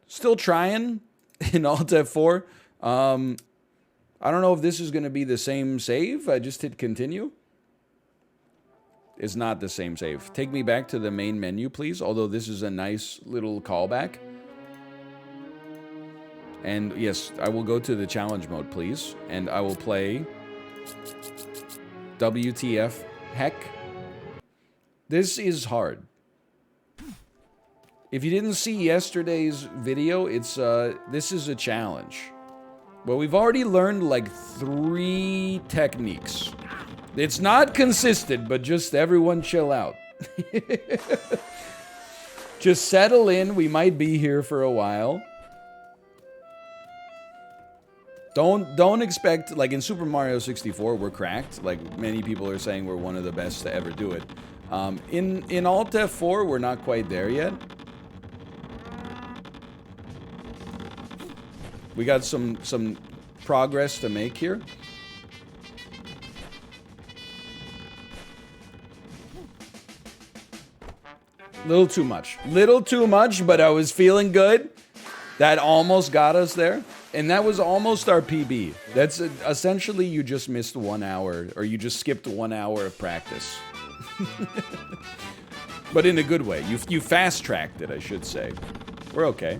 Still trying in ALTF4. I don't know if this is going to be the same save. I just hit continue. It's not the same save. Take me back to the main menu, please. Although this is a nice little callback. And yes, I will go to the challenge mode, please. And I will play WTF heck. This is hard. If you didn't see yesterday's video, this is a challenge. Well, we've already learned like 3 techniques. It's not consistent, but just everyone chill out. Just settle in. We might be here for a while. Don't expect, like in Super Mario 64, we're cracked. Like many people are saying we're one of the best to ever do it. In ALTF4, we're not quite there yet. We got some progress to make here. Little too much, but I was feeling good. That almost got us there. And that was almost our PB. That's essentially you just missed 1 hour, or you just skipped 1 hour of practice. But in a good way. You fast-tracked it, I should say. We're okay.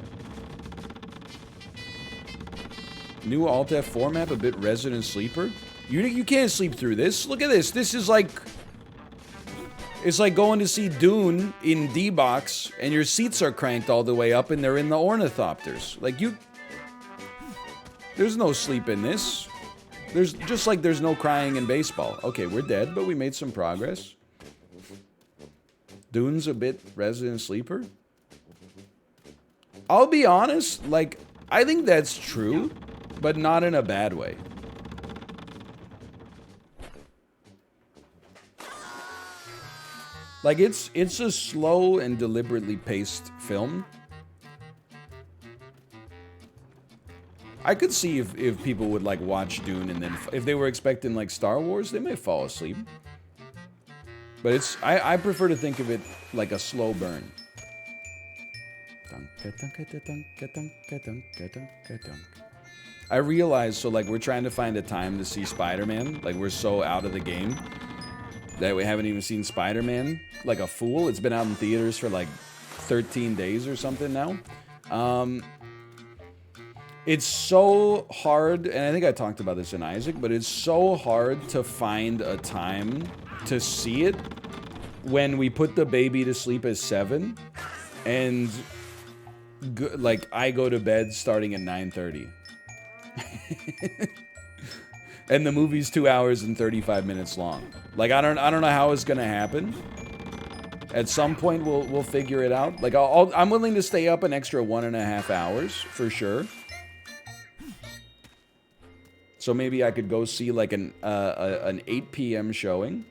New ALTF4 map, a bit resident sleeper. You can't sleep through this. Look at this. This is like... It's like going to see Dune in D-Box, and your seats are cranked all the way up, and they're in the ornithopters. Like, there's no sleep in this. There's just like there's no crying in baseball. Okay, we're dead, but we made some progress. Dune's a bit resident sleeper. I'll be honest, like, I think that's true, but not in a bad way. Like, it's a slow and deliberately paced film. I could see if people would, like, watch Dune and then... If they were expecting, like, Star Wars, they may fall asleep. But it's... I prefer to think of it like a slow burn. I realize, so, like, we're trying to find a time to see Spider-Man. Like, we're so out of the game that we haven't even seen Spider-Man. Like a fool. It's been out in theaters for, like, 13 days or something now. It's so hard, and I think I talked about this in Isaac, but it's so hard to find a time to see it when we put the baby to sleep at 7, and, like, I go to bed starting at 9:30. And the movie's 2 hours and 35 minutes long. Like, I don't know how it's gonna happen. At some point, we'll figure it out. Like, I'm willing to stay up an extra 1.5 hours, for sure. So maybe I could go see, like, an 8 p.m. showing.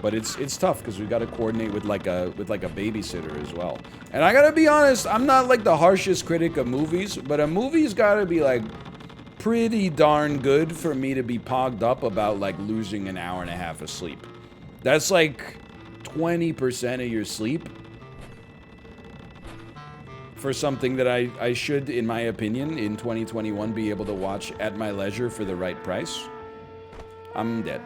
But it's tough, because we got to coordinate with, like, a babysitter as well. And I gotta be honest, I'm not, like, the harshest critic of movies, but a movie's gotta be, like, pretty darn good for me to be pogged up about, like, losing an hour and a half of sleep. That's, like, 20% of your sleep. For something that I should, in my opinion, in 2021, be able to watch at my leisure for the right price. I'm dead.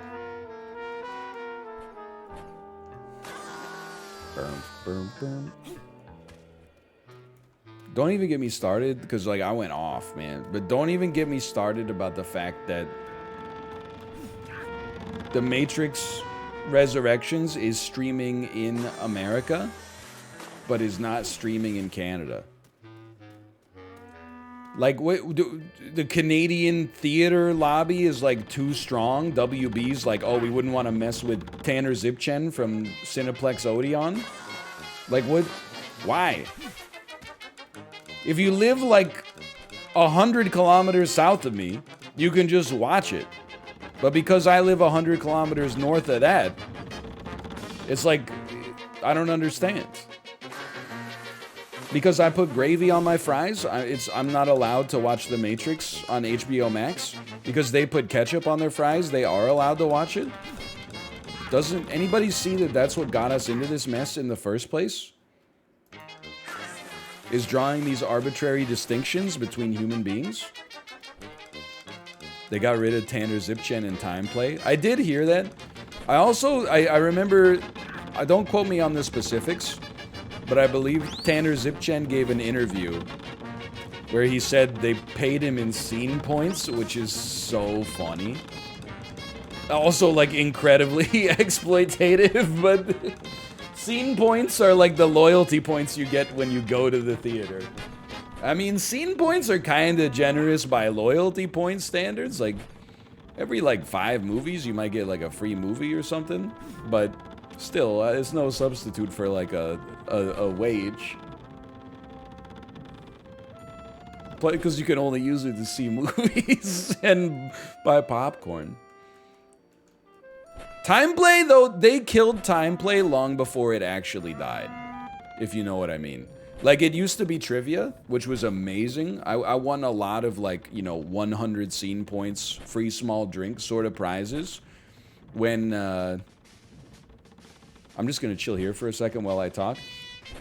Boom, boom, boom. Don't even get me started, because, like, I went off, man. But don't even get me started about the fact that The Matrix Resurrections is streaming in America, but is not streaming in Canada. Like, what, the Canadian theater lobby is, like, too strong. WB's like, oh, we wouldn't want to mess with Tanner Zipchen from Cineplex Odeon. Like, what? Why? If you live, like, 100 kilometers south of me, you can just watch it. But because I live 100 kilometers north of that, it's like, I don't understand. Because I put gravy on my fries, I'm not allowed to watch The Matrix on HBO Max. Because they put ketchup on their fries, they are allowed to watch it. Doesn't anybody see that that's what got us into this mess in the first place? is drawing these arbitrary distinctions between human beings. They got rid of Tanner Zipchen and time play. I did hear that. I also, I remember, don't quote me on the specifics, but I believe Tanner Zipchen gave an interview where he said they paid him in scene points, which is so funny. Also, like, incredibly exploitative, but scene points are like the loyalty points you get when you go to the theater. I mean, scene points are kind of generous by loyalty point standards. Like, every, like, 5 movies, you might get, like, a free movie or something. But still, it's no substitute for, like, a wage. Because you can only use it to see movies and buy popcorn. Time play, though, they killed time play long before it actually died. If you know what I mean. Like, it used to be trivia, which was amazing. I won a lot of, like, you know, 100 scene points, free small drink sort of prizes. When, I'm just gonna chill here for a second while I talk.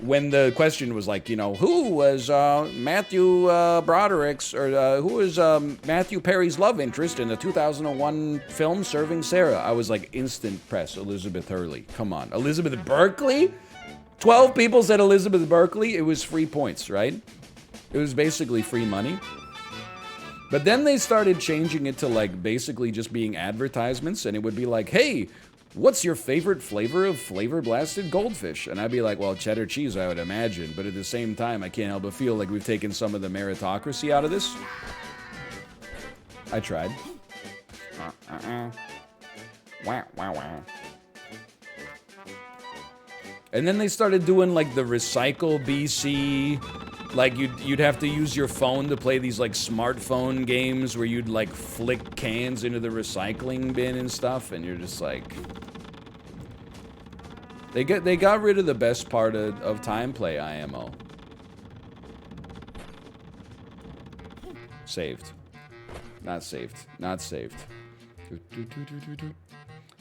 When the question was like, you know, who was Matthew Broderick's, or who was Matthew Perry's love interest in the 2001 film Serving Sarah? I was like, instant press, Elizabeth Hurley. Come on. Elizabeth Berkley? 12 people said Elizabeth Berkley. It was free points, right? It was basically free money. But then they started changing it to, like, basically just being advertisements, and it would be like, hey, what's your favorite flavor of Flavor Blasted Goldfish? And I'd be like, well, cheddar cheese, I would imagine. But at the same time, I can't help but feel like we've taken some of the meritocracy out of this. I tried. And then they started doing, like, the Recycle BC. Like, you'd have to use your phone to play these, like, smartphone games where you'd, like, flick cans into the recycling bin and stuff. And you're just like... They got rid of the best part of time play, IMO. Saved. Not saved. Not saved.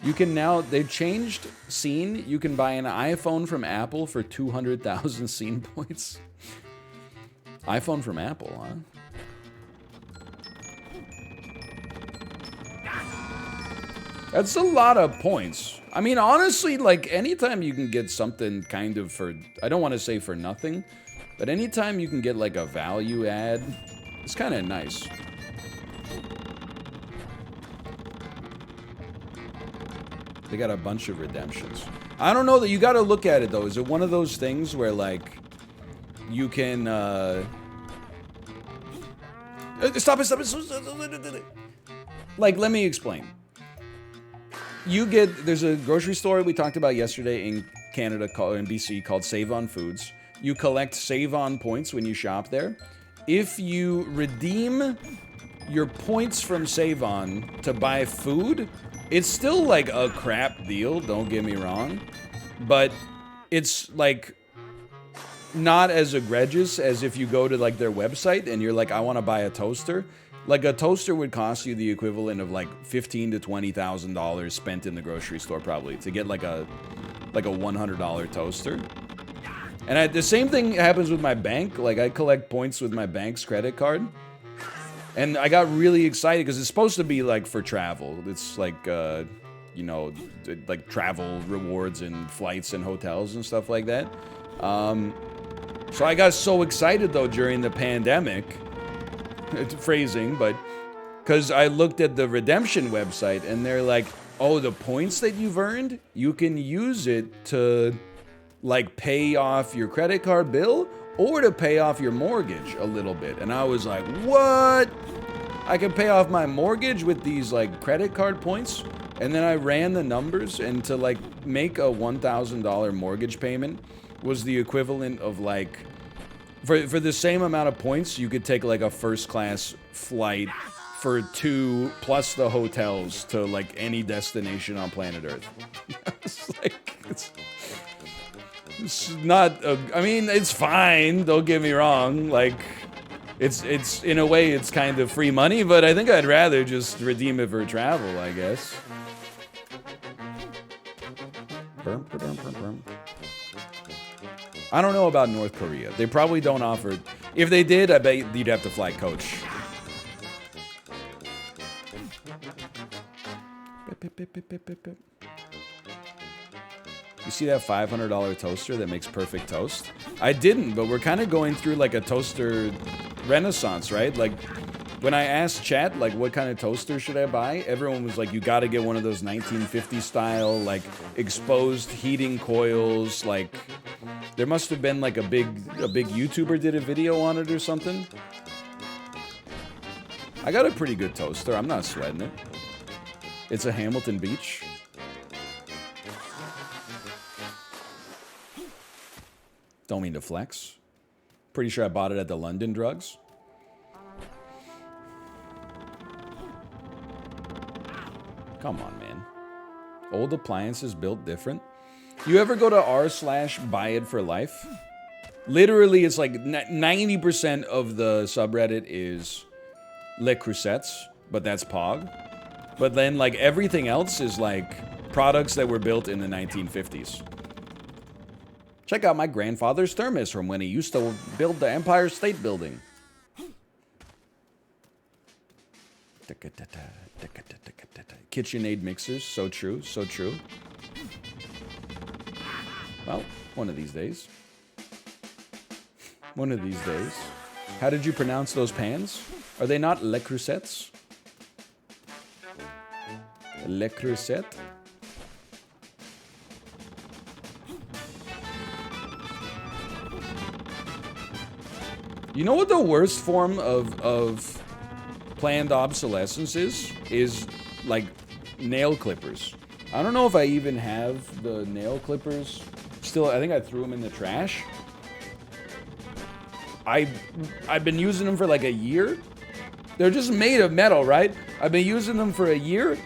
You can now, they've changed scene. You can buy an iPhone from Apple for 200,000 scene points. iPhone from Apple, huh? That's a lot of points. I mean, honestly, like, anytime you can get something kind of for, I don't want to say for nothing, but anytime you can get, like, a value add, it's kind of nice. They got a bunch of redemptions. I don't know that you got to look at it, though. Is it one of those things where, like, you can, Stop it. Like, let me explain. You get, there's a grocery store we talked about yesterday in Canada, in BC, called Save On Foods. You collect Save On points when you shop there. If you redeem your points from Save On to buy food, it's still like a crap deal, don't get me wrong. But it's like not as egregious as if you go to like their website and you're like, I want to buy a toaster. Like, a toaster would cost you the equivalent of like $15,000 to $20,000 spent in the grocery store probably to get like a $100 toaster. And the same thing happens with my bank. Like, I collect points with my bank's credit card. And I got really excited because it's supposed to be like for travel. It's like, you know, like travel rewards and flights and hotels and stuff like that. So I got so excited though during the pandemic. It's phrasing, but because I looked at the redemption website and they're like, oh, the points that you've earned, you can use it to like pay off your credit card bill or to pay off your mortgage a little bit. And I was like, what? I can pay off my mortgage with these like credit card points? And then I ran the numbers, and to like make a $1,000 mortgage payment was the equivalent of like, for the same amount of points, you could take like a first class flight for 2 plus the hotels to like any destination on planet Earth. It's like, it's not, I mean, it's fine, don't get me wrong. Like, it's in a way, it's kind of free money, but I think I'd rather just redeem it for travel, I guess. I don't know about North Korea. They probably don't offer. If they did, I bet you'd have to fly coach. You see that $500 toaster that makes perfect toast? I didn't, but we're kind of going through like a toaster renaissance, right? Like, when I asked chat, like, what kind of toaster should I buy? Everyone was like, you gotta get one of those 1950 style, like, exposed heating coils. Like, there must have been like a big YouTuber did a video on it or something. I got a pretty good toaster. I'm not sweating it. It's a Hamilton Beach. Don't mean to flex. Pretty sure I bought it at the London Drugs. Come on, man. Old appliances built different. You ever go to r/buyitforlife? Literally, it's like 90% of the subreddit is Le Crucettes, but that's Pog. But then, like, everything else is like products that were built in the 1950s. Check out my grandfather's thermos from when he used to build the Empire State Building. KitchenAid mixers, so true, so true. Well, one of these days. One of these days. How did you pronounce those pans? Are they not Le Crucettes? Le Creuset? You know what the worst form of planned obsolescence is? Is like nail clippers. I don't know if I even have the nail clippers. Still, I think I threw them in the trash. I've been using them for like a year. They're just made of metal, right? I've been using them for a year.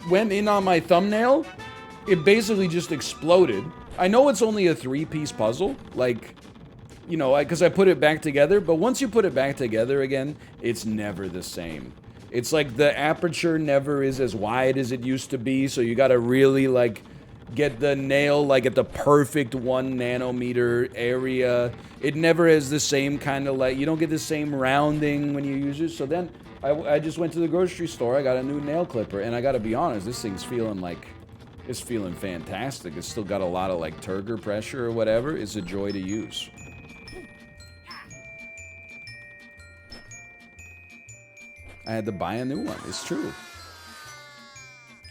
Went in on my thumbnail. It basically just exploded. I know it's only a 3-piece puzzle. Like, you know, because I put it back together. But once you put it back together again, it's never the same. It's like the aperture never is as wide as it used to be. So you got to really, like, get the nail, like, at the perfect 1 nanometer area. It never has the same kind of, like, you don't get the same rounding when you use it. So then I just went to the grocery store. I got a new nail clipper. And I got to be honest, this thing's feeling like, it's feeling fantastic. It's still got a lot of, like, turgor pressure or whatever. It's a joy to use. I had to buy a new one. It's true.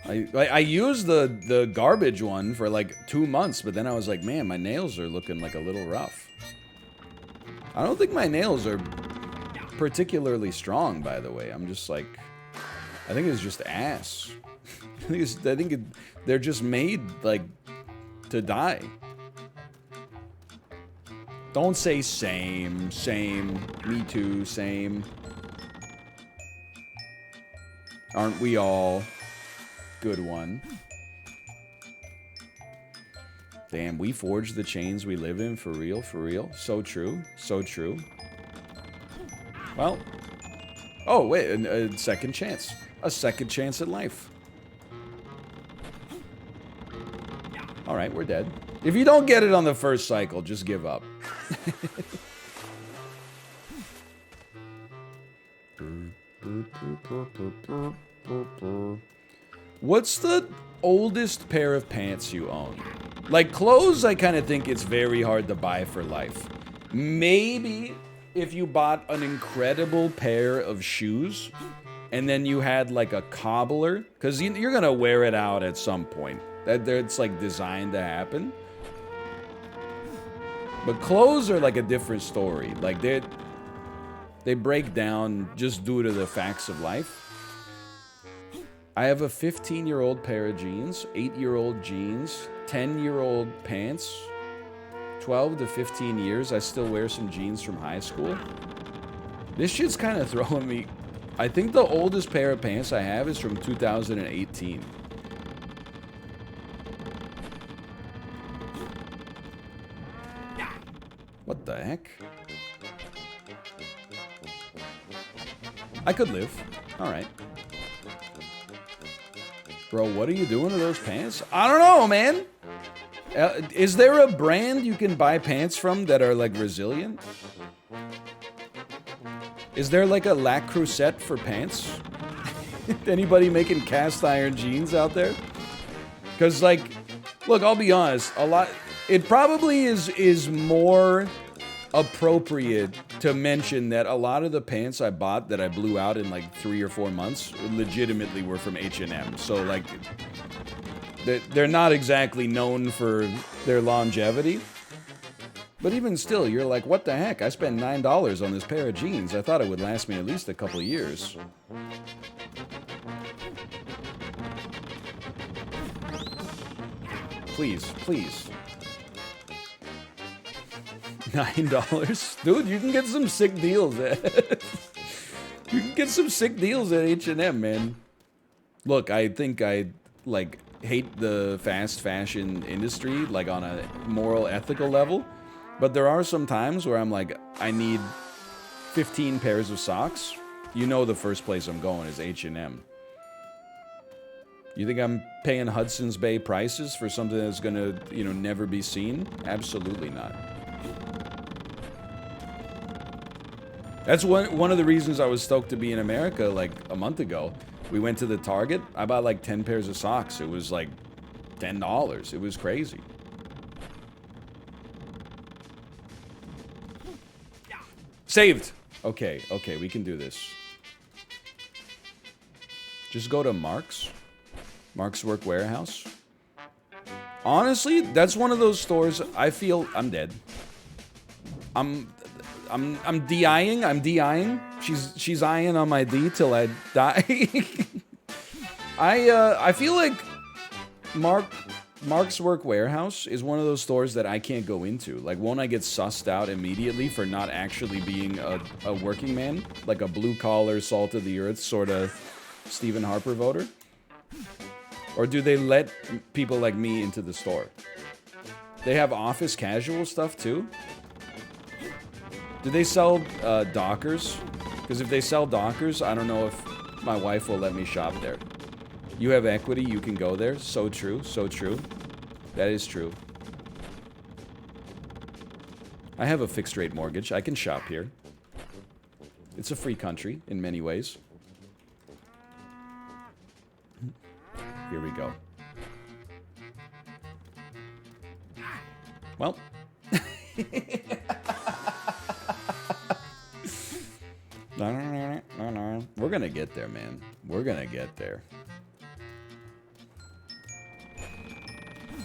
I used the garbage one for like 2 months, but then I was like, man, my nails are looking like a little rough. I don't think my nails are particularly strong, by the way. I'm just like, I think it's just ass. They're just made like to die. Don't say same, me too, same. Aren't we all? Good one. Damn, we forge the chains we live in, for real, for real. So true, so true. Well, oh wait, a second chance. A second chance at life. Alright, we're dead. If you don't get it on the first cycle, just give up. What's the oldest pair of pants you own? Like, clothes, I kind of think it's very hard to buy for life. Maybe if you bought an incredible pair of shoes and then you had like a cobbler, because you're gonna wear it out at some point. It's like designed to happen. But clothes are like a different story. Like, they break down just due to the facts of life. I have a 15-year-old pair of jeans, 8-year-old jeans, 10-year-old pants, 12 to 15 years. I still wear some jeans from high school. This shit's kind of throwing me. I think the oldest pair of pants I have is from 2018. What the heck? I could live. All right. Bro, what are you doing to those pants? I don't know, man. Is there a brand you can buy pants from that are like resilient? Is there like a La Crusette for pants? Anybody making cast iron jeans out there? Because like, look, I'll be honest, it probably is more appropriate to mention that a lot of the pants I bought that I blew out in like 3 or 4 months legitimately were from H&M. So like, they're not exactly known for their longevity. But even still, you're like, what the heck? I spent $9 on this pair of jeans. I thought it would last me at least a couple years. Please, please. $9? Dude, you can get some sick deals at... You can get some sick deals at H&M, man. Look, I think I, like, hate the fast fashion industry, like, on a moral, ethical level. But there are some times where I'm like, I need 15 pairs of socks. You know the first place I'm going is H&M. You think I'm paying Hudson's Bay prices for something that's gonna, you know, never be seen? Absolutely not. That's one of the reasons I was stoked to be in America like a month ago. We went to the Target. I bought like 10 pairs of socks. It was like $10. It was crazy. Saved. Okay, okay, we can do this. Just go to Mark's Work Warehouse. Honestly, that's one of those stores I feel I'm dead. I'm DIing. I'm DIing. She's eyeing on my D till I die. I feel like Mark's Work Warehouse is one of those stores that I can't go into. Like, won't I get sussed out immediately for not actually being a working man? Like a blue-collar, salt-of-the-earth sort of Stephen Harper voter? Or do they let people like me into the store? They have office casual stuff, too? Do they sell Dockers? Because if they sell Dockers, I don't know if my wife will let me shop there. You have equity, you can go there. So true, so true. That is true. I have a fixed rate mortgage. I can shop here. It's a free country in many ways. Here we go. Well. We're gonna get there, man. We're gonna get there.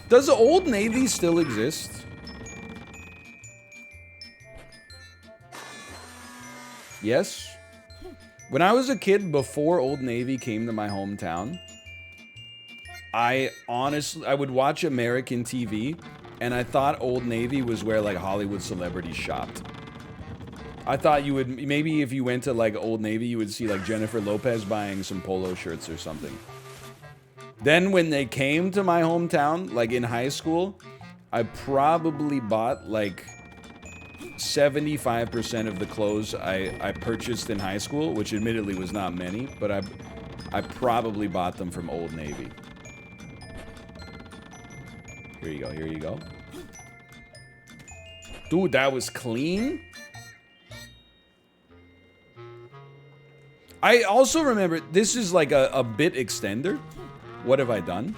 Does Old Navy still exist? Yes. When I was a kid, before Old Navy came to my hometown, I would watch American TV, and I thought Old Navy was where, like, Hollywood celebrities shopped. I thought you would, maybe if you went to, like, Old Navy, you would see, like, Jennifer Lopez buying some polo shirts or something. Then when they came to my hometown, like in high school, I probably bought like 75% of the clothes I purchased in high school, which admittedly was not many, but I probably bought them from Old Navy. Here you go, here you go. Dude, that was clean. I also remember, this is like a bit extender. What have I done?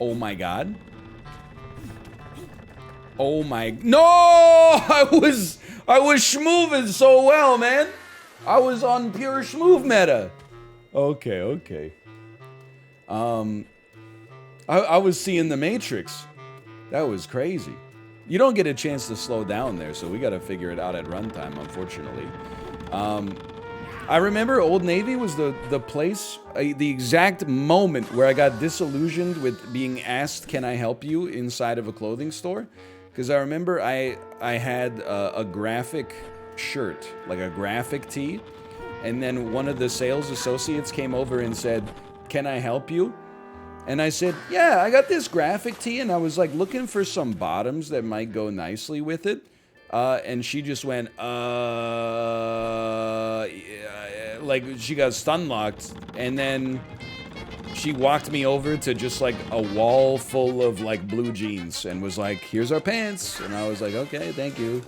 Oh my god. Oh my... No! I was schmooving so well, man. I was on pure schmoove meta. Okay, okay. I was seeing the Matrix. That was crazy. You don't get a chance to slow down there, so we gotta figure it out at runtime, unfortunately. I remember Old Navy was the place, the exact moment where I got disillusioned with being asked, "Can I help you?" inside of a clothing store. Because I remember I had a graphic shirt, like a graphic tee, and then one of the sales associates came over and said, "Can I help you?" And I said, "Yeah, I got this graphic tee," and I was like looking for some bottoms that might go nicely with it. And she just went, like she got stun locked, and then she walked me over to just like a wall full of like blue jeans and was like, here's our pants. And I was like, okay, thank you.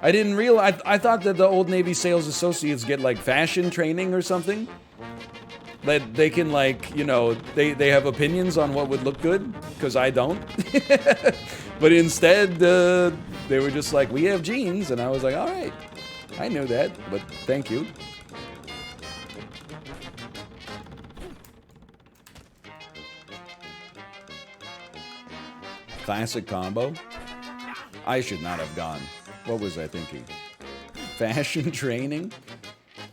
I didn't realize, I thought that the Old Navy sales associates get like fashion training or something. That they can like, you know, they have opinions on what would look good, because I don't. But instead, they were just like, we have jeans, and I was like, all right, I knew that, but thank you. Classic combo. I should not have gone. What was I thinking? Fashion training?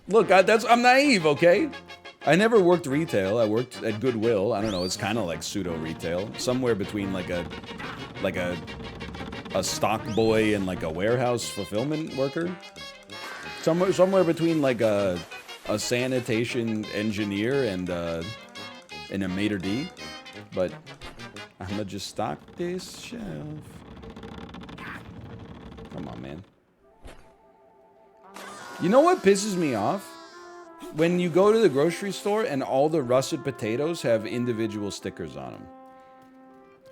Look, I'm naive, okay? I never worked retail. I worked at Goodwill. I don't know. It's kind of like pseudo retail, somewhere between like a stock boy and like a warehouse fulfillment worker. Somewhere between like a sanitation engineer and a maitre d'. But I'ma just stock this shelf. Come on, man. You know what pisses me off? When you go to the grocery store and all the russet potatoes have individual stickers on them.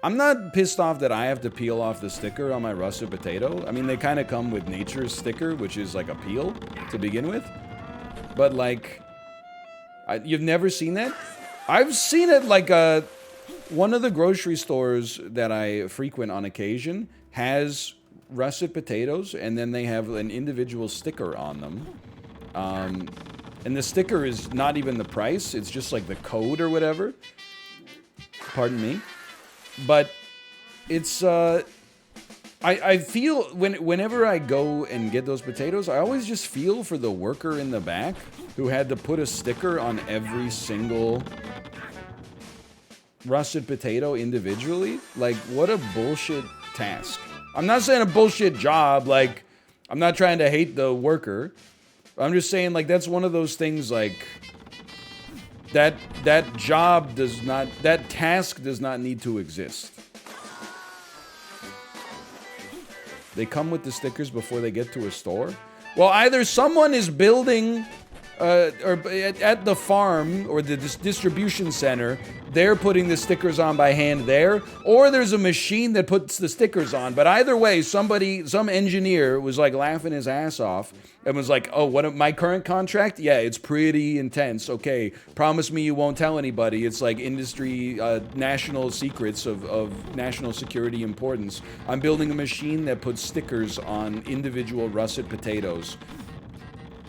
I'm not pissed off that I have to peel off the sticker on my russet potato. I mean, they kind of come with nature's sticker, which is like a peel to begin with. But like, you've never seen that? I've seen it like one of the grocery stores that I frequent on occasion has russet potatoes, and then they have an individual sticker on them. And the sticker is not even the price, it's just like the code or whatever. Pardon me. But it's, I feel, whenever I go and get those potatoes, I always just feel for the worker in the back who had to put a sticker on every single russet potato individually. Like, what a bullshit task. I'm not saying a bullshit job, like, I'm not trying to hate the worker. I'm just saying, like, that's one of those things, like, that job does not, that task does not need to exist. They come with the stickers before they get to a store. Well, either someone is building, or at the farm or the distribution center, they're putting the stickers on by hand there, or there's a machine that puts the stickers on. But either way, some engineer was like laughing his ass off and was like, oh, my current contract? Yeah, it's pretty intense. Okay, promise me you won't tell anybody. It's like industry, national secrets of national security importance. I'm building a machine that puts stickers on individual russet potatoes,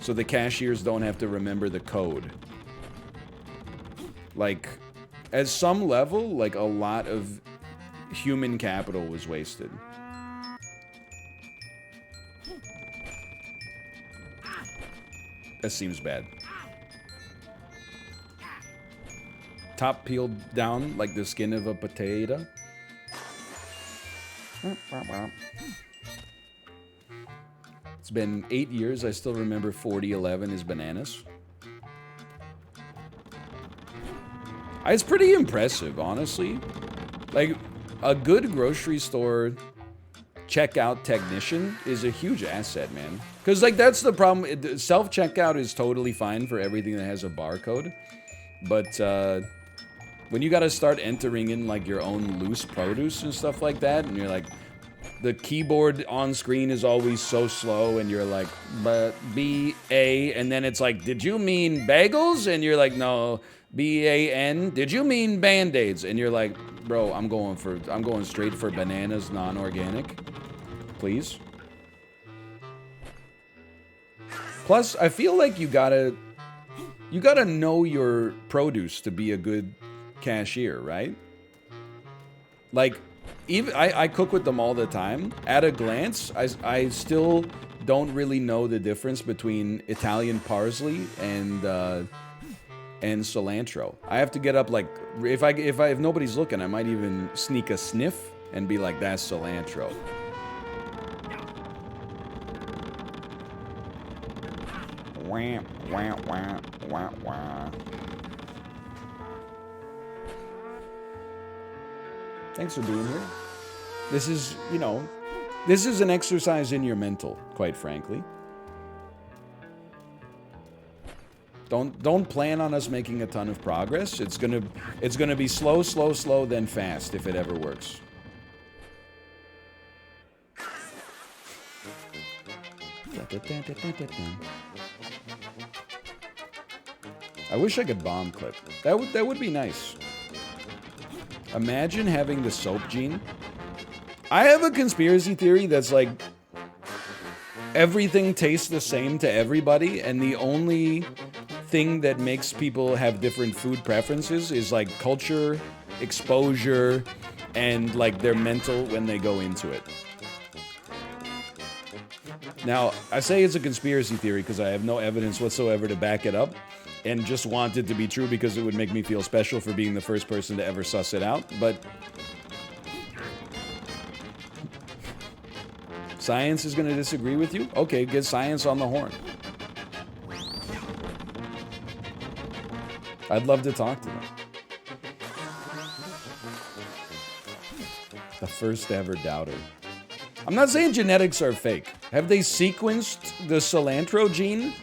so the cashiers don't have to remember the code. Like, at some level, like, a lot of human capital was wasted. That seems bad. Top peeled down like the skin of a potato. It's been 8 years. I still remember 4011 is bananas. It's pretty impressive, honestly. Like, a good grocery store checkout technician is a huge asset, man. Because, like, that's the problem. Self-checkout is totally fine for everything that has a barcode. But, when you gotta start entering in, like, your own loose produce and stuff like that, and you're like, the keyboard on screen is always so slow, and you're like, B-A, and then it's like, did you mean bagels? And you're like, no, B-A-N. Did you mean Band-Aids? And you're like, bro, I'm going straight for bananas, non-organic. Please. Plus, I feel like you gotta know your produce to be a good cashier, right? Like, even I cook with them all the time. At a glance, I still don't really know the difference between Italian parsley and cilantro. I have to get up, like, if nobody's looking, I might even sneak a sniff and be like, that's cilantro. Wah, wah, wah, wah, wah. Thanks for being here. This is, you know, this is an exercise in your mental, quite frankly. Don't plan on us making a ton of progress. It's gonna be slow, slow, slow, then fast if it ever works. I wish I could bomb clip. That would be nice. Imagine having the soap gene. I have a conspiracy theory that's like everything tastes the same to everybody, and the only thing that makes people have different food preferences is like culture, exposure, and like their mental when they go into it. Now, I say it's a conspiracy theory because I have no evidence whatsoever to back it up, and just want it to be true because it would make me feel special for being the first person to ever suss it out, but science is going to disagree with you? Okay, get science on the horn. I'd love to talk to them. The first ever doubter. I'm not saying genetics are fake. Have they sequenced the cilantro gene?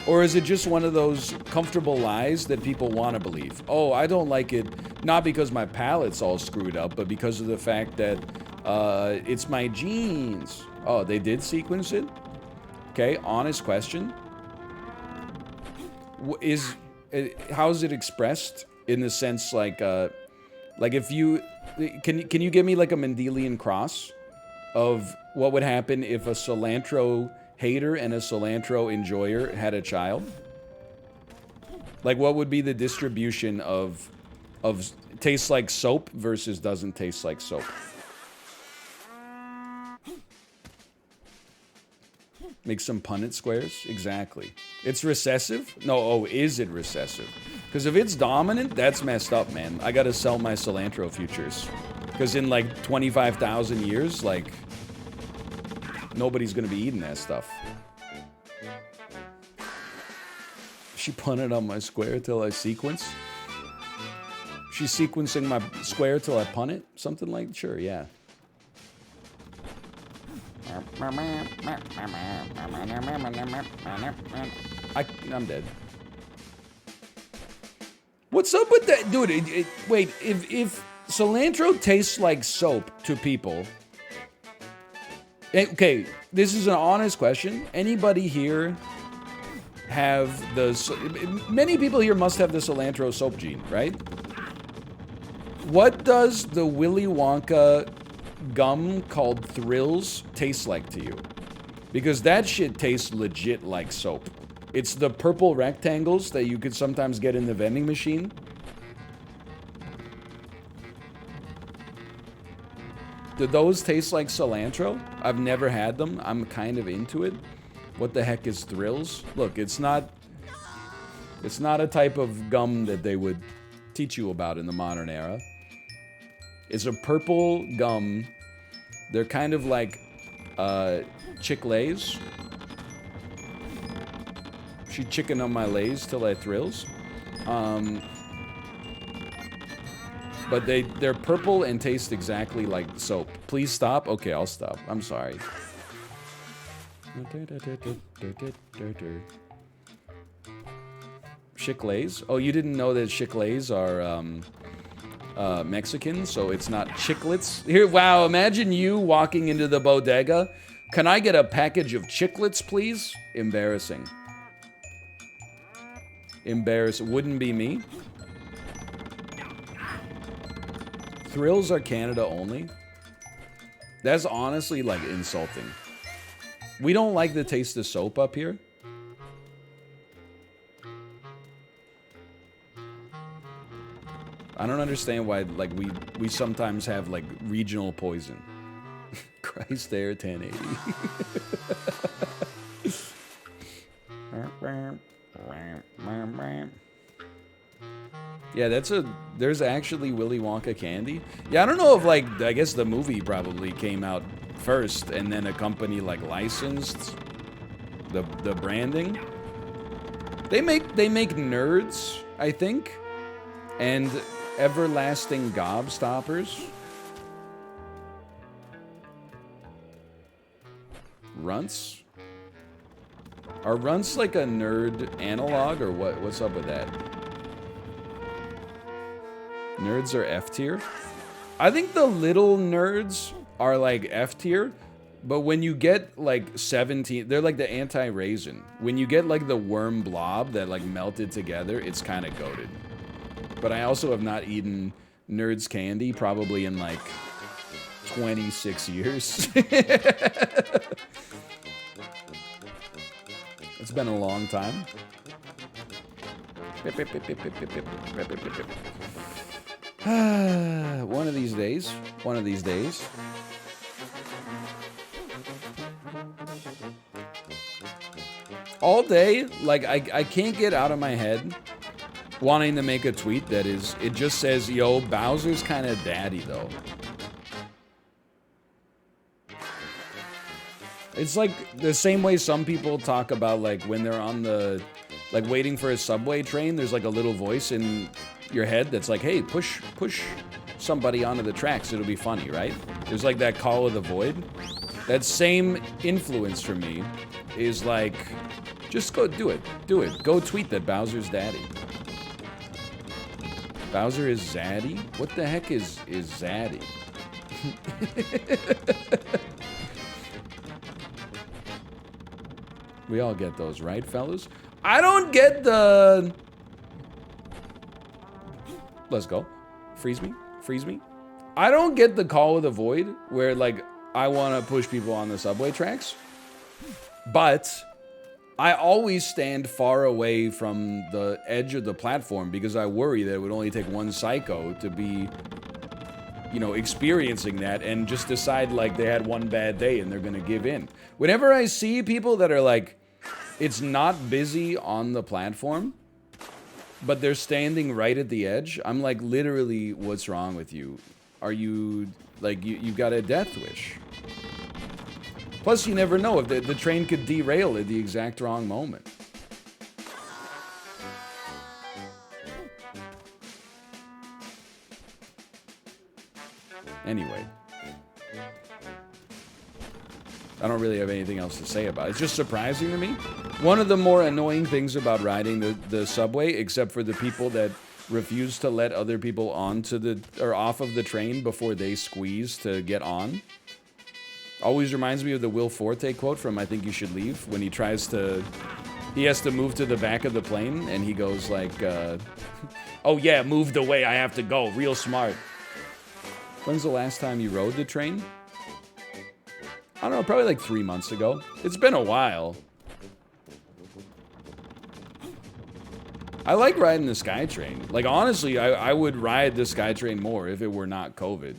Or is it just one of those comfortable lies that people want to believe? Oh, I don't like it, not because my palate's all screwed up, but because of the fact that it's my genes. Oh, they did sequence it? Okay, honest question. How's it expressed in the sense like if you can you give me like a Mendelian cross of what would happen if a cilantro hater and a cilantro enjoyer had a child? Like, what would be the distribution of tastes like soap versus doesn't taste like soap? Make some Punnett squares? Exactly. It's recessive? No, oh, is it recessive? Because if it's dominant, that's messed up, man. I gotta sell my cilantro futures. Because in like 25,000 years, like, nobody's gonna be eating that stuff. She punted on my square till I sequence? She's sequencing my square till I punt it? Something like, sure, yeah. I'm dead. What's up with that? Dude, wait, if cilantro tastes like soap to people... Okay, this is an honest question. Anybody here have the... Many people here must have the cilantro soap gene, right? What does the Willy Wonka gum called Thrills taste like to you? Because that shit tastes legit like soap. It's the purple rectangles that you could sometimes get in the vending machine. Do those taste like cilantro? I've never had them. I'm kind of into it. What the heck is Thrills? Look, it's not a type of gum that they would teach you about in the modern era. It's a purple gum. They're kind of like Chick-Lays. She chicken on my lays till I thrills. But they're purple and taste exactly like soap. Please stop. Okay, I'll stop. I'm sorry. Chick-Lays? Oh, you didn't know that Chick-Lays are Mexican, so it's not chiclets. Here, wow, imagine you walking into the bodega. Can I get a package of chiclets, please? Embarrassing. Embarrassing. Wouldn't be me. Thrills are Canada only. That's honestly, like, insulting. We don't like the taste of soap up here. I don't understand why, like, we sometimes have, like, regional poison. Christ there, 1080. Yeah, there's actually Willy Wonka candy. Yeah, I don't know if, like, I guess the movie probably came out first and then a company, like, licensed the branding. They make Nerds, I think, and Everlasting Gobstoppers. Runts? Are runts like a nerd analog, or what? What's up with that? Nerds are F tier? I think the little nerds are like F tier, but when you get like 17, they're like the anti-raisin. When you get like the worm blob that like melted together, it's kind of goated. But I also have not eaten nerds candy probably in like 26 years. It's been a long time. One of these days. One of these days. All day, like, I can't get out of my head wanting to make a tweet that is, it just says, yo, Bowser's kind of daddy, though. It's like the same way some people talk about, like, when they're on the, like, waiting for a subway train, there's, like, a little voice in your head that's like, hey, push somebody onto the tracks, it'll be funny, right? There's, like, that call of the void. That same influence for me is, like, just go do it. Do it. Go tweet that Bowser's daddy. Bowser is zaddy? What the heck is zaddy? We all get those, right, fellas? I don't get the... Let's go. Freeze me. Freeze me. I don't get the call of the void where, like, I want to push people on the subway tracks. But I always stand far away from the edge of the platform because I worry that it would only take one psycho to be, you know, experiencing that and just decide, like, they had one bad day and they're going to give in. Whenever I see people that are like, it's not busy on the platform, but they're standing right at the edge, I'm like, literally, what's wrong with you? Are you, like, you've got a death wish? Plus, you never know if the train could derail at the exact wrong moment. Anyway. I don't really have anything else to say about it. It's just surprising to me. One of the more annoying things about riding the subway, except for the people that refuse to let other people onto the, or off of the train before they squeeze to get on, always reminds me of the Will Forte quote from I Think You Should Leave, when he tries to, he has to move to the back of the plane, and he goes like, oh yeah, move the way I have to go, real smart. When's the last time you rode the train? I don't know, probably like 3 months ago. It's been a while. I like riding the SkyTrain. Like, honestly, I would ride the SkyTrain more if it were not COVID.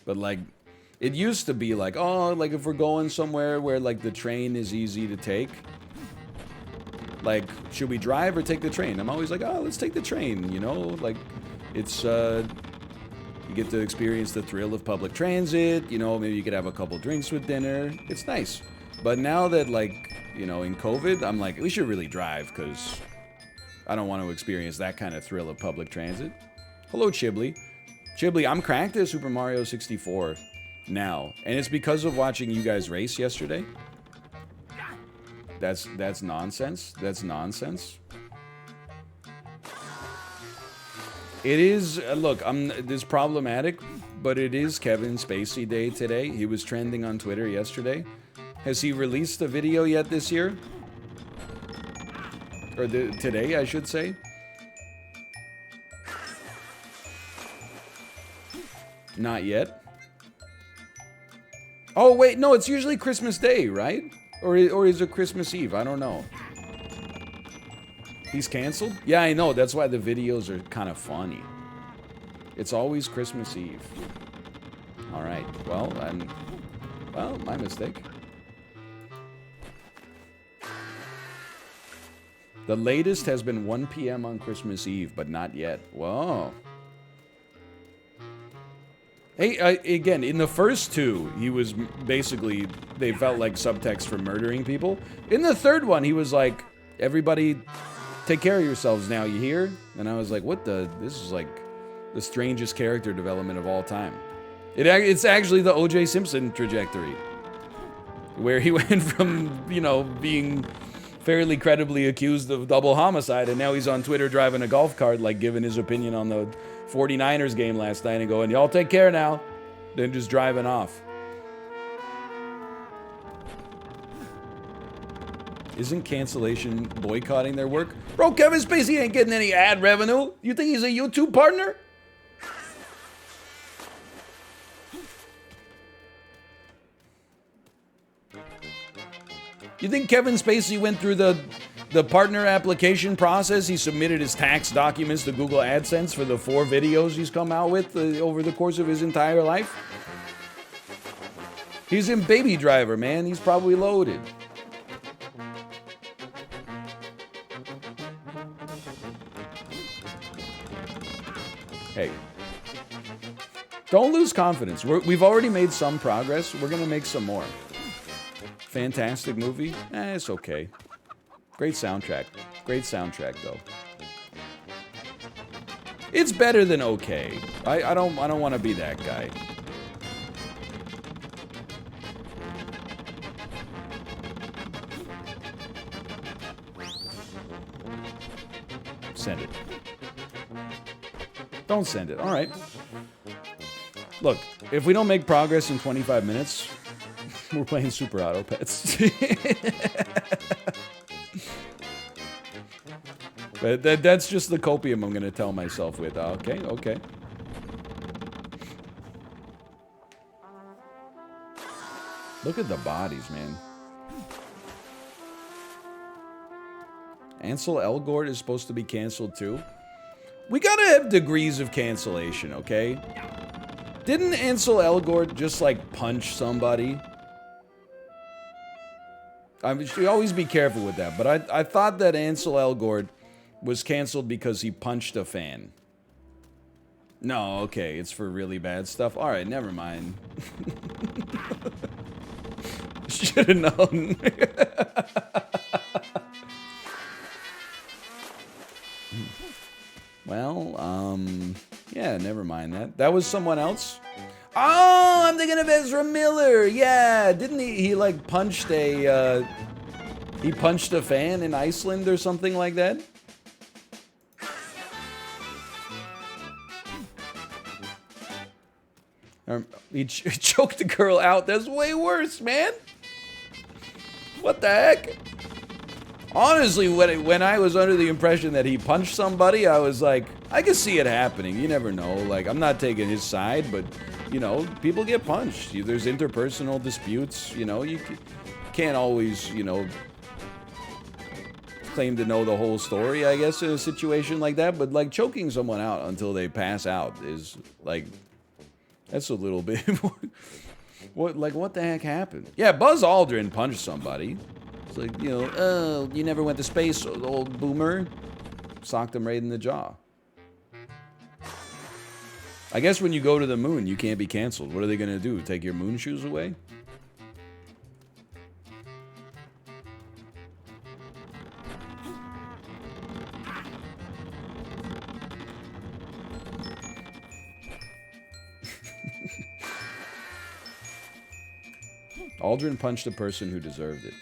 But, like, it used to be like, oh, like, if we're going somewhere where, like, the train is easy to take, like, should we drive or take the train? I'm always like, oh, let's take the train, you know? Like, it's, you get to experience the thrill of public transit, you know, maybe you could have a couple drinks with dinner. It's nice. But now that, like, you know, in COVID, I'm like, we should really drive, because I don't want to experience that kind of thrill of public transit. Hello, Chibli. Chibli, I'm cracked at Super Mario 64 now, and it's because of watching you guys race yesterday. That's nonsense. That's nonsense. It is, look, this is problematic, but it is Kevin Spacey Day today. He was trending on Twitter yesterday. Has he released a video yet this year? Or today, I should say. Not yet. Oh, wait, no, it's usually Christmas Day, right? Or is it Christmas Eve? I don't know. He's canceled? Yeah, I know. That's why the videos are kind of funny. It's always Christmas Eve. All right. Well, well, my mistake. The latest has been 1 p.m. on Christmas Eve, but not yet. Whoa. Hey, again, in the first two, he was basically, they felt like subtext for murdering people. In the third one, he was like, everybody... take care of yourselves now, you hear? And I was like, what the? This is like the strangest character development of all time. It's actually the O.J. Simpson trajectory, where he went from, you know, being fairly credibly accused of double homicide, and now he's on Twitter driving a golf cart, like giving his opinion on the 49ers game last night and going, y'all take care now, then just driving off. Isn't cancellation boycotting their work? Bro, Kevin Spacey ain't getting any ad revenue. You think he's a YouTube partner? You think Kevin Spacey went through the partner application process? He submitted his tax documents to Google AdSense for the 4 videos he's come out with over the course of his entire life? He's in Baby Driver, man. He's probably loaded. Hey, don't lose confidence. We've already made some progress. We're going to make some more. Fantastic movie? It's okay. Great soundtrack. Great soundtrack, though. It's better than okay. I don't want to be that guy. Send it. Don't send it. All right. Look, if we don't make progress in 25 minutes, we're playing Super Auto Pets. But that's just the copium I'm going to tell myself with. Okay, okay. Look at the bodies, man. Ansel Elgort is supposed to be canceled too. We gotta have degrees of cancellation, okay? Didn't Ansel Elgort just, like, punch somebody? I should always be careful with that, but I thought that Ansel Elgort was canceled because he punched a fan. No, okay, it's for really bad stuff. All right, never mind. Should have known. Well, yeah, never mind that. That was someone else? Oh, I'm thinking of Ezra Miller. Yeah, didn't he like punched a, he punched a fan in Iceland or something like that? He choked a girl out. That's way worse, man. What the heck? Honestly, when I was under the impression that he punched somebody, I was like, I can see it happening. You never know. Like, I'm not taking his side, but, you know, people get punched. There's interpersonal disputes. You know, you can't always, you know, claim to know the whole story, I guess, in a situation like that. But, like, choking someone out until they pass out is, like, that's a little bit... what the heck happened? Yeah, Buzz Aldrin punched somebody. It's like, you know, oh, you never went to space, old boomer. Socked him right in the jaw. I guess when you go to the moon, you can't be canceled. What are they going to do? Take your moon shoes away? Aldrin punched a person who deserved it.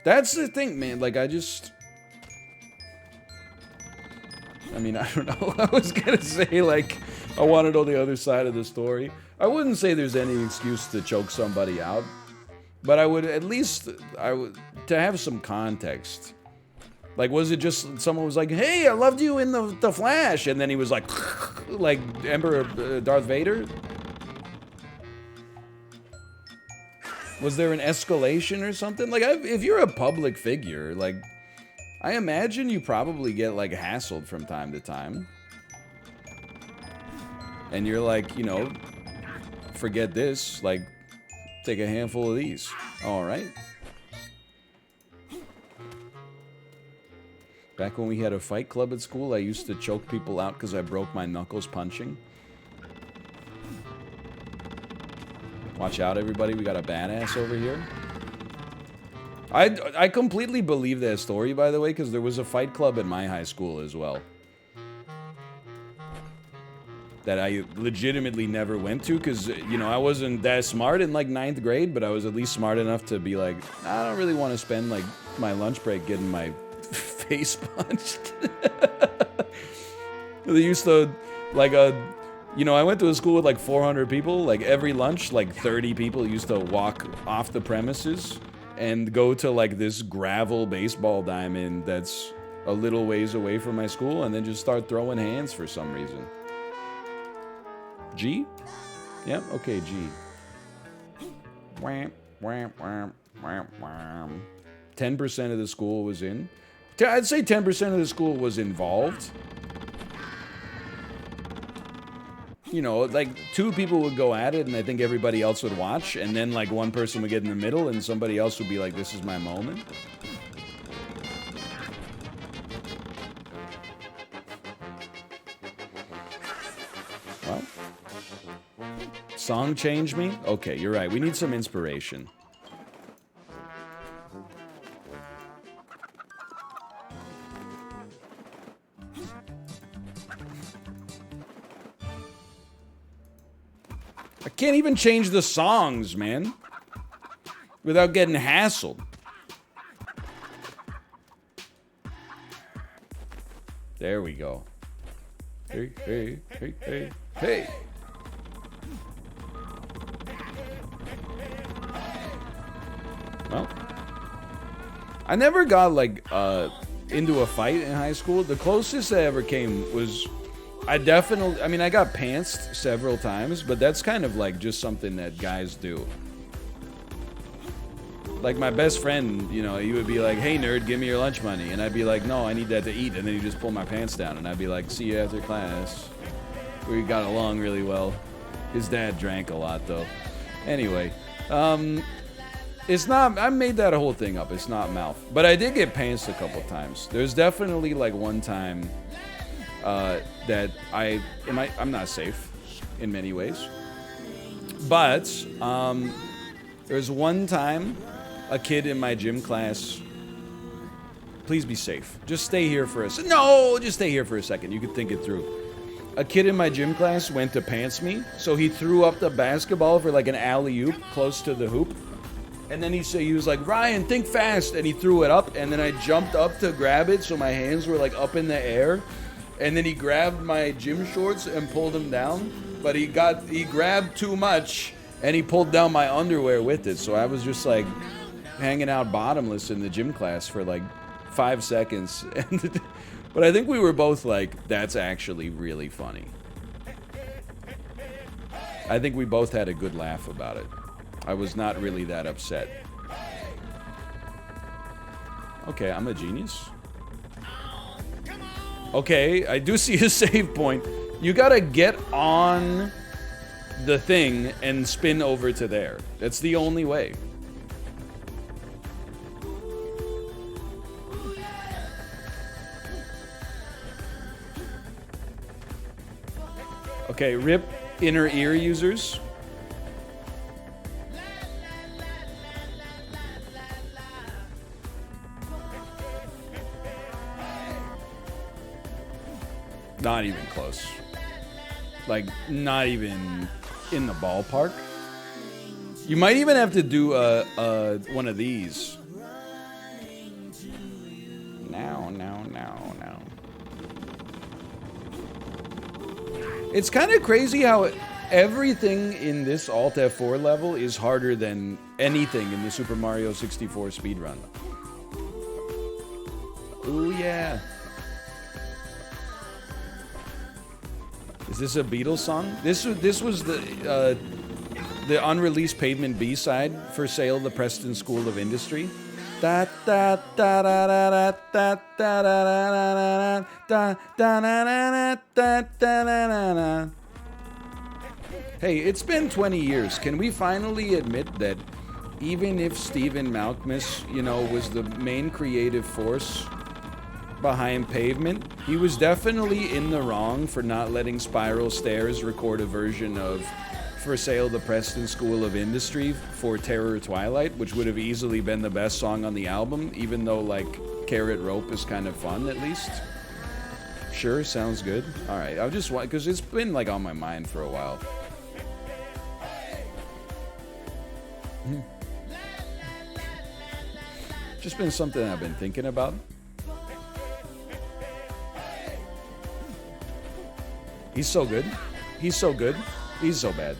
That's the thing, man. Like, I mean, I don't know. I was gonna say, like, I want to know the other side of the story. I wouldn't say there's any excuse to choke somebody out, but I would at least, to have some context. Like, was it just someone was like, hey, I loved you in the Flash, and then he was like Emperor Darth Vader? Was there an escalation or something? Like, if you're a public figure, like, I imagine you probably get, like, hassled from time to time. And you're like, you know, forget this, like, take a handful of these. All right. Back when we had a fight club at school, I used to choke people out because I broke my knuckles punching. Watch out, everybody. We got a badass over here. I completely believe that story, by the way, because there was a fight club at my high school as well. that I legitimately never went to because, you know, I wasn't that smart in like 9th grade, but I was at least smart enough to be like, I don't really want to spend like my lunch break getting my face punched. They used to, like, you know, I went to a school with like 400 people. Like every lunch, like 30 people used to walk off the premises and go to like this gravel baseball diamond that's a little ways away from my school and then just start throwing hands for some reason. G? Yep, okay, G. Wham, wham, wham, wham, wham. 10% of the school was in. I'd say 10% of the school was involved. You know, like 2 people would go at it and I think everybody else would watch, and then like 1 person would get in the middle and somebody else would be like, this is my moment. Well, song change me? Okay, you're right. We need some inspiration. I can't even change the songs, man, without getting hassled. There we go. Hey, hey, hey, hey, hey. Well, I never got, like, into a fight in high school. The closest I ever came was... I mean, I got pantsed several times, but that's kind of like just something that guys do. Like my best friend, you know, he would be like, hey nerd, give me your lunch money. And I'd be like, no, I need that to eat. And then he'd just pull my pants down and I'd be like, see you after class. We got along really well. His dad drank a lot though. Anyway, it's not, I made that whole thing up. It's not mouth. But I did get pantsed a couple times. There's definitely like one time that I'm not safe in many ways. But there's one time a kid in my gym class, please be safe. Just stay here for a second. No, just stay here for a second. You can think it through. A kid in my gym class went to pants me, so he threw up the basketball for like an alley-oop close to the hoop. And then he was like, Ryan, think fast. And he threw it up, and then I jumped up to grab it, so my hands were like up in the air. And then he grabbed my gym shorts and pulled them down, but he grabbed too much and he pulled down my underwear with it. So I was just like hanging out bottomless in the gym class for like 5 seconds. But I think we were both like, that's actually really funny. I think we both had a good laugh about it. I was not really that upset. Okay, I'm a genius. Okay, I do see a save point. You gotta get on the thing and spin over to there. That's the only way. Okay, rip inner ear users. Not even close. Like, not even in the ballpark. You might even have to do one of these. Now. It's kind of crazy how everything in this ALTF4 level is harder than anything in the Super Mario 64 speedrun. Ooh, yeah. Is this a Beatles song? This was the unreleased Pavement B-side for Sale the Preston School of Industry. Hey, it's been 20 years. Can we finally admit that even if Stephen Malkmus, you know, was the main creative force behind Pavement, he was definitely in the wrong for not letting Spiral Stairs record a version of For Sale the Preston School of Industry for Terror Twilight, which would have easily been the best song on the album, even though, like, Carrot Rope is kind of fun, at least. Sure, sounds good. All right, I'll just want because it's been like on my mind for a while. Just been something I've been thinking about. He's so good. He's so good. He's so bad.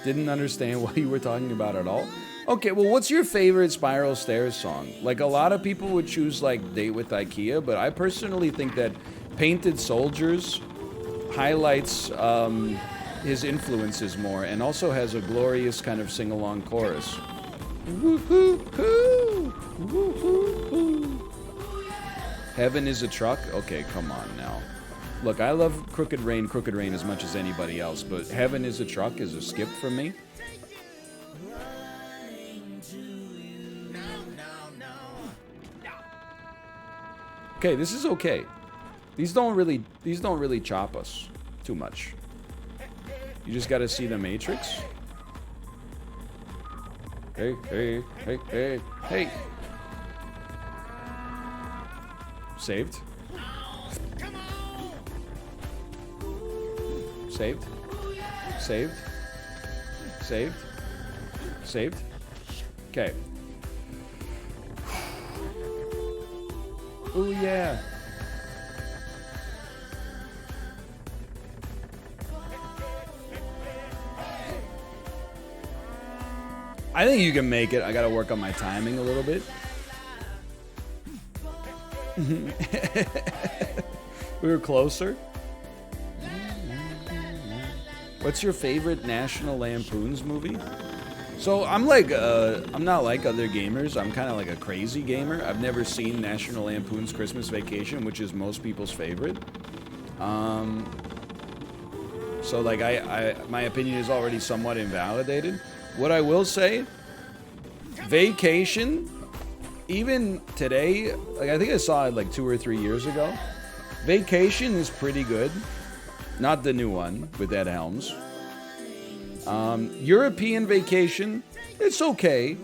Didn't understand what you were talking about at all. Okay, well, what's your favorite Spiral Stairs song? Like, a lot of people would choose, like, Date with IKEA, but I personally think that Painted Soldiers highlights his influences more and also has a glorious kind of sing-along chorus. Woo-hoo-hoo! Woo-hoo-hoo! Heaven is a Truck? Okay, come on now. Look, I love Crooked Rain as much as anybody else, but Heaven is a Truck is a skip for me. Okay, this is okay. These don't really chop us too much. You just gotta see the Matrix. Hey, hey, hey, hey, hey. Saved. Saved. Saved. Saved. Saved. Okay. Oh yeah. I think you can make it. I gotta work on my timing a little bit. We were closer. What's your favorite National Lampoon's movie? So I'm like, I'm not like other gamers. I'm kind of like a crazy gamer. I've never seen National Lampoon's Christmas Vacation, which is most people's favorite. So like, my opinion is already somewhat invalidated. What I will say, Vacation, even today, like I think I saw it like 2 or 3 years ago. Vacation is pretty good. Not the new one with Ed Helms. European Vacation, it's okay.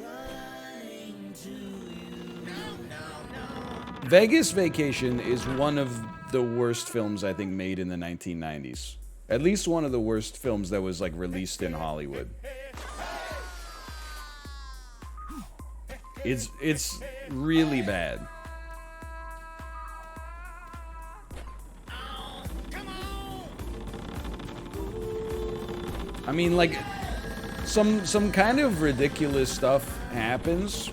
Vegas Vacation is one of the worst films I think made in the 1990s. At least one of the worst films that was like released in Hollywood. It's really bad. I mean, like, some kind of ridiculous stuff happens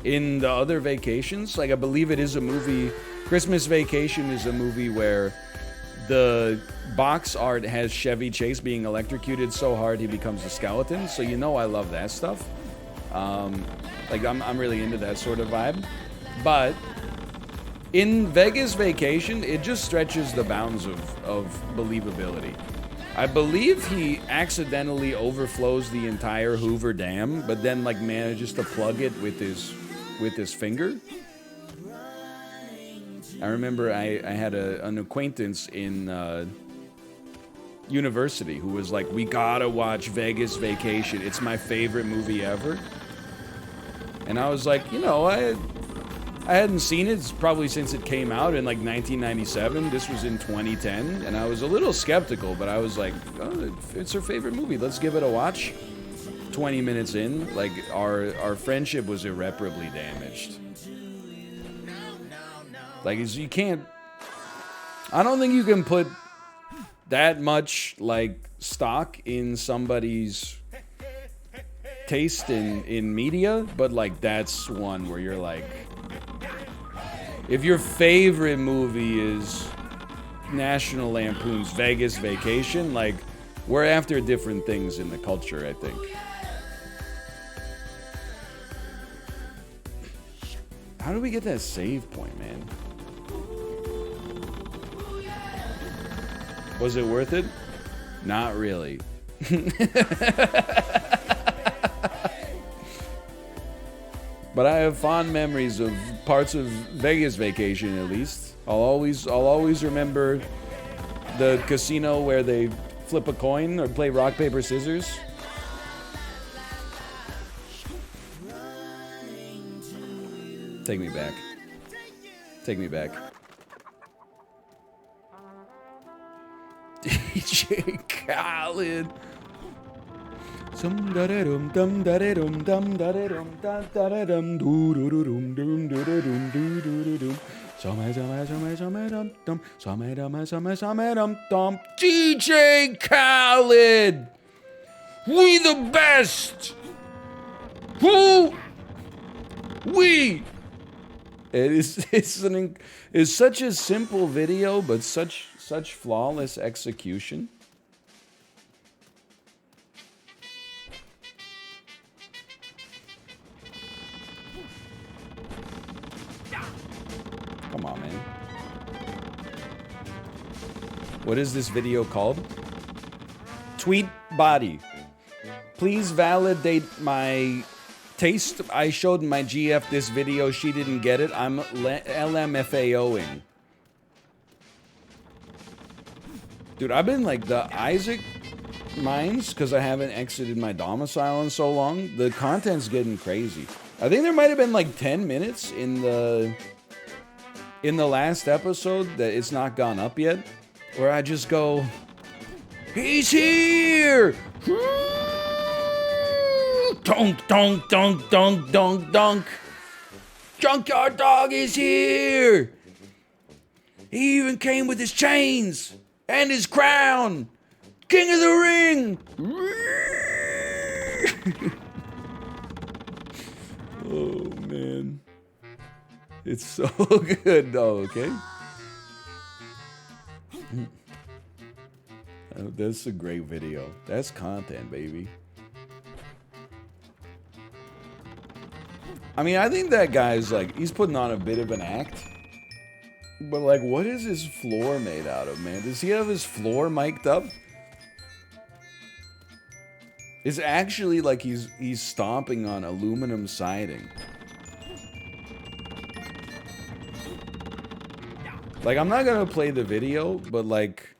in the other Vacations. Like, I believe it is a movie. Christmas Vacation is a movie where the box art has Chevy Chase being electrocuted so hard he becomes a skeleton. So you know I love that stuff. Like, I'm really into that sort of vibe. But in Vegas Vacation, it just stretches the bounds of believability. I believe he accidentally overflows the entire Hoover Dam, but then like manages to plug it with his finger. I remember I had an acquaintance in university who was like, "We gotta watch Vegas Vacation. It's my favorite movie ever." And I was like, you know, I hadn't seen it probably since it came out in like 1997. This was in 2010, and I was a little skeptical, but I was like, oh, it's her favorite movie. Let's give it a watch. 20 minutes in, like our friendship was irreparably damaged. Like, you can't. I don't think you can put that much like stock in somebody's taste in media, but like that's one where you're like, if your favorite movie is National Lampoon's Vegas Vacation, like, we're after different things in the culture, I think. How do we get that save point, man? Was it worth it? Not really. But I have fond memories of parts of Vegas Vacation, at least. I'll always remember the casino where they flip a coin or play rock, paper, scissors. Take me back. Take me back. DJ Khaled. Some da da dum dum da da dum dum da da dum da da dum do do do dum dum do do dum do do do dum. Some dum dum some dum. DJ Khaled. We the best. Who? We. It's such a simple video, but such flawless execution. Come on, man. What is this video called? Tweet body. Please validate my taste. I showed my GF this video. She didn't get it. I'm LMFAOing. Dude, I've been like the Isaac mines because I haven't exited my domicile in so long. The content's getting crazy. I think there might have been like 10 minutes in the last episode that it's not gone up yet, where I just go, he's here! Donk, donk, donk, donk, donk, donk. Junkyard Dog is here! He even came with his chains and his crown! King of the Ring! Oh, man. It's so good, though, okay? That's a great video. That's content, baby. I mean, I think that guy's like, he's putting on a bit of an act. But like, what is his floor made out of, man? Does he have his floor mic'd up? It's actually like he's stomping on aluminum siding. Like, I'm not gonna play the video, but like,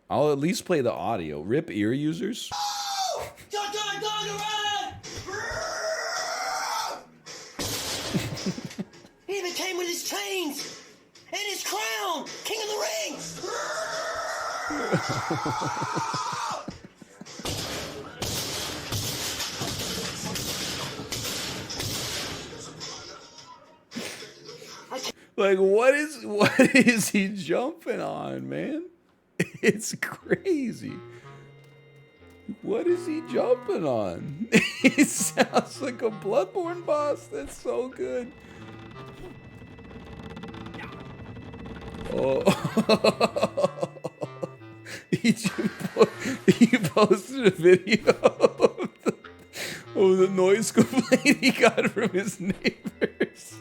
I'll at least play the audio. RIP ear users. He even came with his chains and his crown, King of the Ring. Like, what is he jumping on, man? It's crazy. What is he jumping on? It sounds like a Bloodborne boss. That's so good. Oh. He posted a video of the noise complaint he got from his neighbors.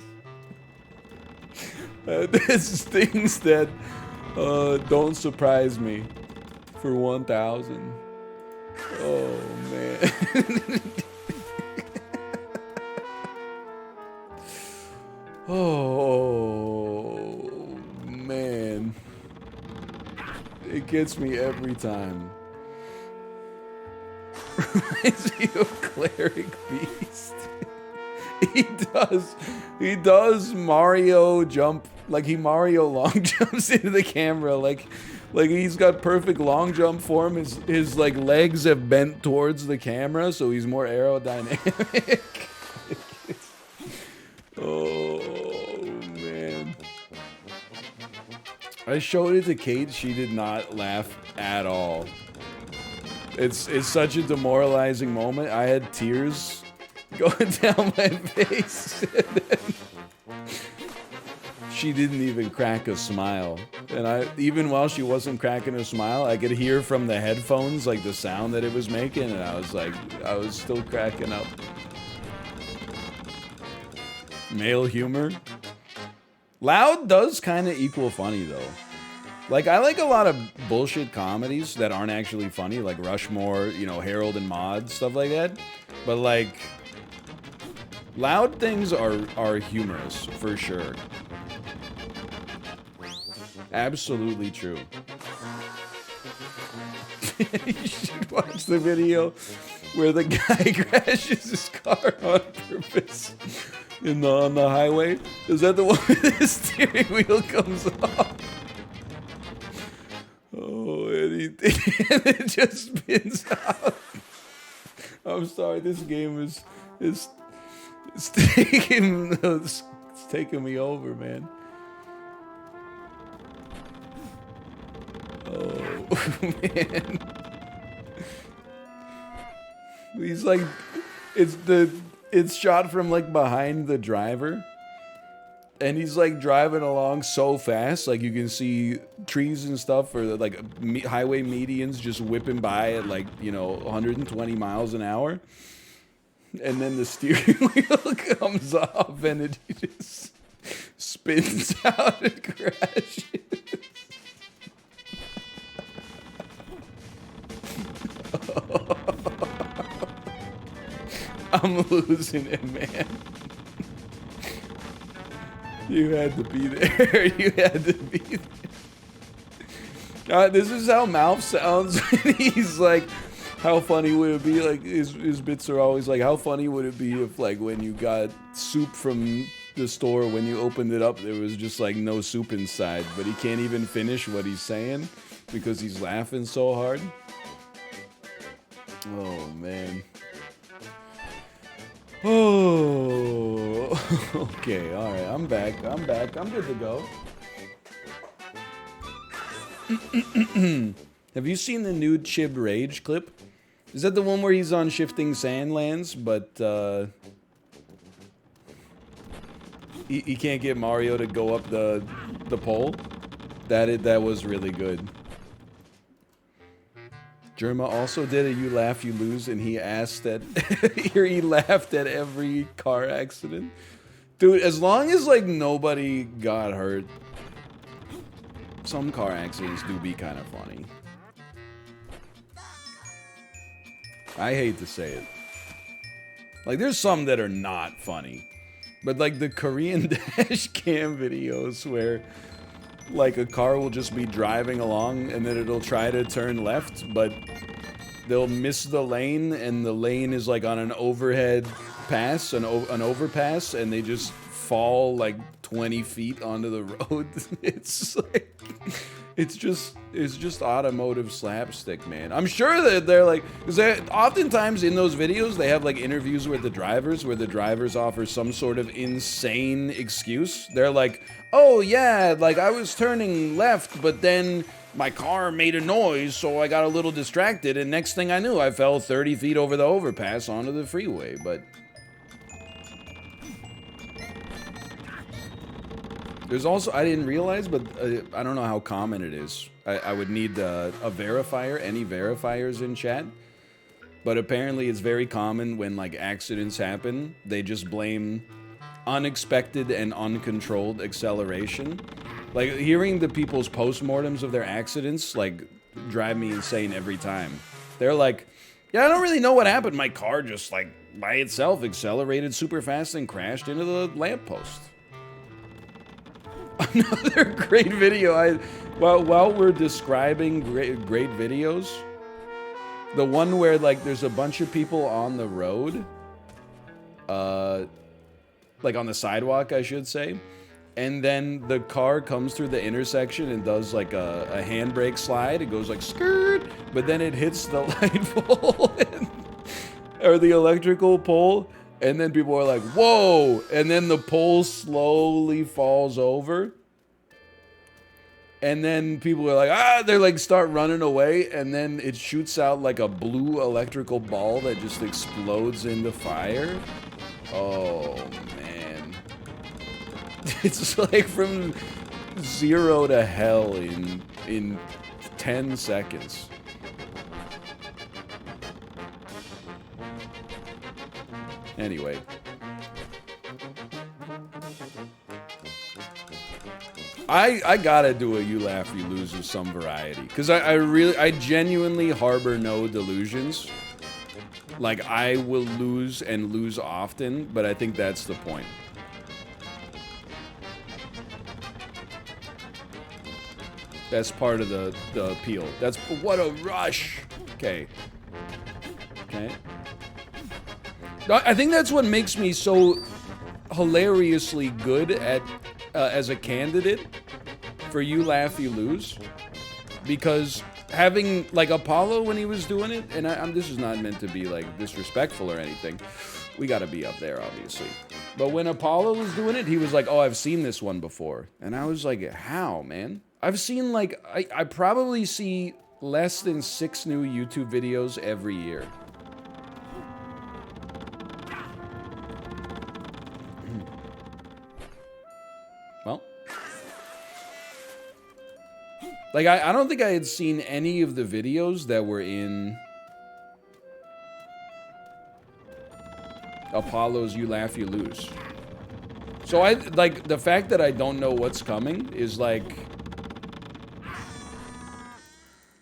There's things that don't surprise me for 1,000. Oh, man. Oh, man. It gets me every time. Reminds me of Cleric Beast. He does Mario jump, like he Mario long jumps into the camera, like he's got perfect long jump form. His like legs have bent towards the camera, so he's more aerodynamic. Oh man. I showed it to Kate, she did not laugh at all. It's such a demoralizing moment. I had tears going down my face. She didn't even crack a smile. And even while she wasn't cracking a smile, I could hear from the headphones like the sound that it was making, and I was still cracking up. Male humor. Loud does kind of equal funny though. Like, I like a lot of bullshit comedies that aren't actually funny, like Rushmore, you know, Harold and Maude, stuff like that. But like, loud things are humorous for sure. Absolutely true. You should watch the video where the guy crashes his car on purpose. on the highway? Is that the one where the steering wheel comes off? Oh, and it just spins out. I'm sorry, this game is it's taking me over, man. Oh man. He's like, it's shot from like behind the driver. And he's like driving along so fast, like you can see trees and stuff, or like highway medians just whipping by at like, 120 miles an hour. And then the steering wheel comes off and it just spins out and crashes. I'm losing it, man. You had to be there. You had to be there. This is how Malf sounds when he's like, how funny would it be? Like, his bits are always like, how funny would it be if, like, when you got soup from the store, when you opened it up, there was just, like, no soup inside. But he can't even finish what he's saying because he's laughing so hard. Oh, man. Oh, okay, all right, I'm back, I'm good to go. Have you seen the new Chib Rage clip? Is that the one where he's on Shifting Sandlands, but, he can't get Mario to go up the pole? That was really good. Germa also did a You Laugh, You Lose, and he asked that he laughed at every car accident. Dude, as long as, like, nobody got hurt, some car accidents do be kind of funny. I hate to say it. Like, there's some that are not funny. But, like, the Korean dash cam videos where, like, a car will just be driving along and then it'll try to turn left, but they'll miss the lane, and the lane is like on an overhead pass, an overpass, and they just fall like 20 feet onto the road. It's like, it's just automotive slapstick, man. I'm sure that they're like, because oftentimes in those videos they have like interviews with the drivers where the drivers offer some sort of insane excuse. They're like, oh yeah, like I was turning left, but then my car made a noise, so I got a little distracted, and next thing I knew, I fell 30 feet over the overpass onto the freeway. But there's also, I didn't realize, but I don't know how common it is. I would need a verifier, any verifiers in chat. But apparently it's very common when, like, accidents happen, they just blame unexpected and uncontrolled acceleration. Like, hearing the people's postmortems of their accidents, like, drive me insane every time. They're like, yeah, I don't really know what happened. My car just, like, by itself accelerated super fast and crashed into the lamppost. Another great video. While we're describing great videos, the one where, like, there's a bunch of people on the road, like on the sidewalk, I should say, and then the car comes through the intersection and does like a handbrake slide. It goes like skirt, but then it hits the light pole or the electrical pole, and then people are like, whoa, and then the pole slowly falls over. And then people are like, they're like, start running away, and then it shoots out like a blue electrical ball that just explodes into fire. Oh, man. It's like from 0 to hell in 10 seconds. Anyway. I gotta do a You Laugh, You Lose of some variety. Because I genuinely harbor no delusions. Like, I will lose and lose often, but I think that's the point. That's part of the appeal. That's, what a rush. Okay. Okay. I think that's what makes me so hilariously good at as a candidate for You Laugh, You Lose, because having like Apollo when he was doing it, and this is not meant to be like disrespectful or anything. We got to be up there, obviously. But when Apollo was doing it, he was like, "Oh, I've seen this one before," and I was like, "How, man?" I've seen like I probably see less than 6 new YouTube videos every year. Well, like I don't think I had seen any of the videos that were in Apollo's You Laugh, You Lose. So I like the fact that I don't know what's coming is like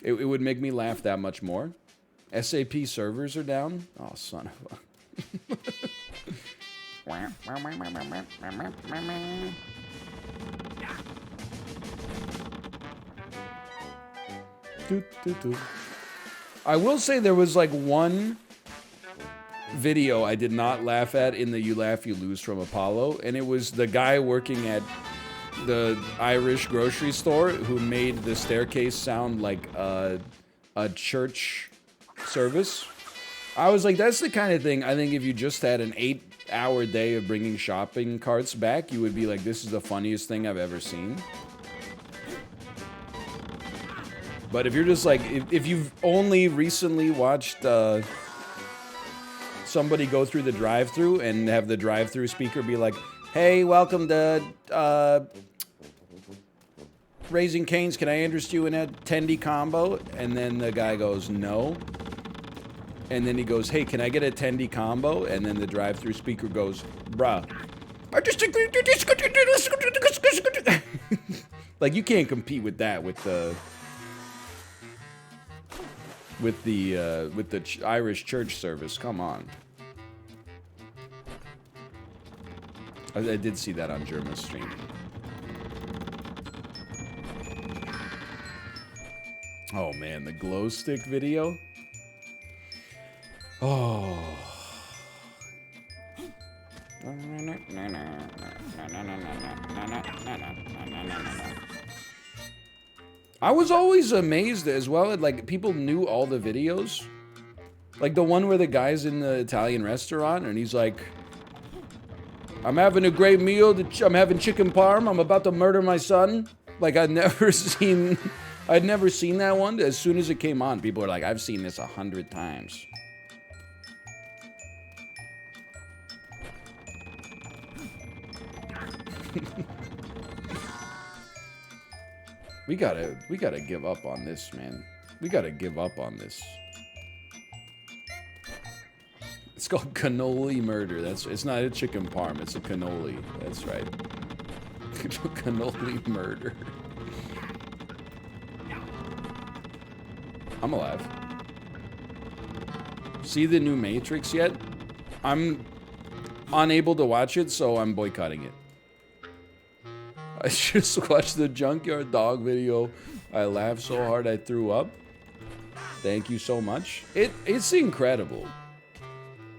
it would make me laugh that much more. SAP servers are down. Oh, son of a. I will say there was like one video I did not laugh at in the You Laugh, You Lose from Apollo, and it was the guy working at the Irish grocery store who made the staircase sound like a church service. I was like, that's the kind of thing I think if you just had an 8-hour day of bringing shopping carts back, you would be like, this is the funniest thing I've ever seen. But if you're just like, if you've only recently watched somebody go through the drive-thru and have the drive-thru speaker be like, "Hey, welcome to Raising Cane's. Can I interest you in a tendy combo?" And then the guy goes, "No." And then he goes, "Hey, can I get a tendy combo?" And then the drive-thru speaker goes, "Bruh, I just like you can't compete with that with the Irish church service. Come on." I did see that on Germa's stream. Oh man, the glow stick video. Oh. I was always amazed as well at like people knew all the videos. Like the one where the guy's in the Italian restaurant and he's like, "I'm having a great meal. I'm having chicken parm. I'm about to murder my son." Like I'd never seen that one. As soon as it came on, people were like, "I've seen this 100 times." We gotta give up on this, man. We gotta give up on this. It's called cannoli murder. It's not a chicken parm, it's a cannoli. That's right. Cannoli murder. I'm alive. See the new Matrix yet? I'm unable to watch it, so I'm boycotting it. I just watched the Junkyard Dog video. I laughed so hard I threw up. Thank you so much. It's incredible.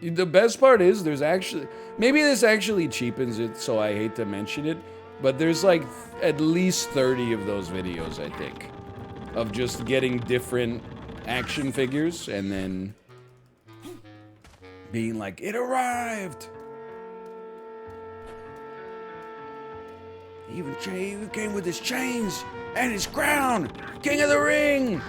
The best part is there's actually... Maybe this actually cheapens it, so I hate to mention it. But there's like at least 30 of those videos, I think. Of just getting different action figures and then... being like, "It arrived!" He even came with his chains and his crown. King of the Ring.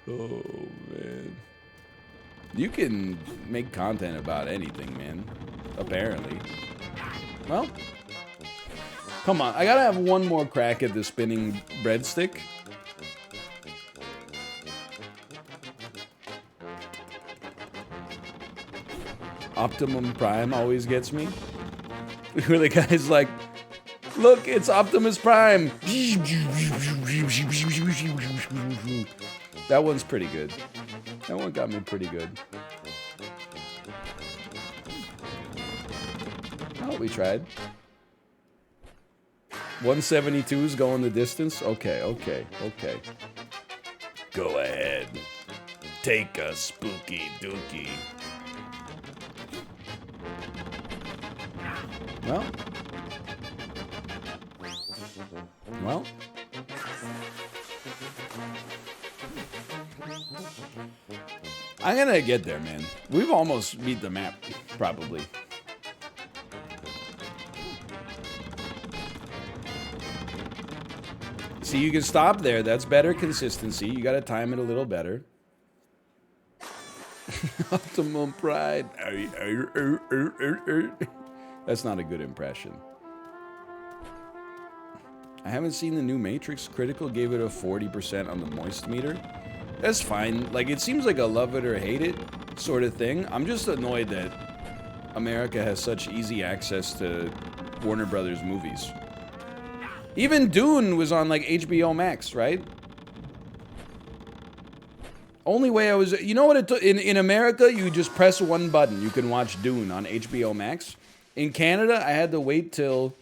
Oh man, you can make content about anything, man. Apparently. Well, come on. I gotta have one more crack at the spinning breadstick. Optimum Prime always gets me. Where the guy's like, "Look, it's Optimus Prime." That one's pretty good. That one got me pretty good. Oh, we tried. 172 is going the distance? Okay. Go ahead. Take a spooky dookie. Well. I'm gonna get there, man. We've almost beat the map, probably. See, you can stop there. That's better consistency. You gotta time it a little better. Optimum pride. That's not a good impression. I haven't seen the new Matrix. Critical gave it a 40% on the moist meter. That's fine. Like, it seems like a love it or hate it sort of thing. I'm just annoyed that America has such easy access to Warner Brothers movies. Even Dune was on, like, HBO Max, right? Only way I was... You know what it took? In America, you just press one button. You can watch Dune on HBO Max. In Canada, I had to wait till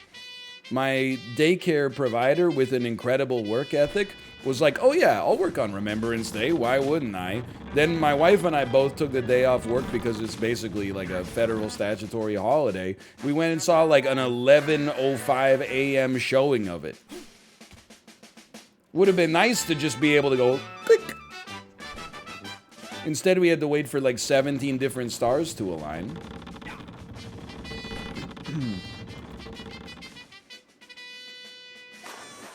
my daycare provider with an incredible work ethic was like, oh yeah, I'll work on Remembrance Day. Why wouldn't I? Then my wife and I both took the day off work because it's basically like a federal statutory holiday. We went and saw like an 11:05 a.m. showing of it. Would have been nice to just be able to go click. Instead, we had to wait for like 17 different stars to align.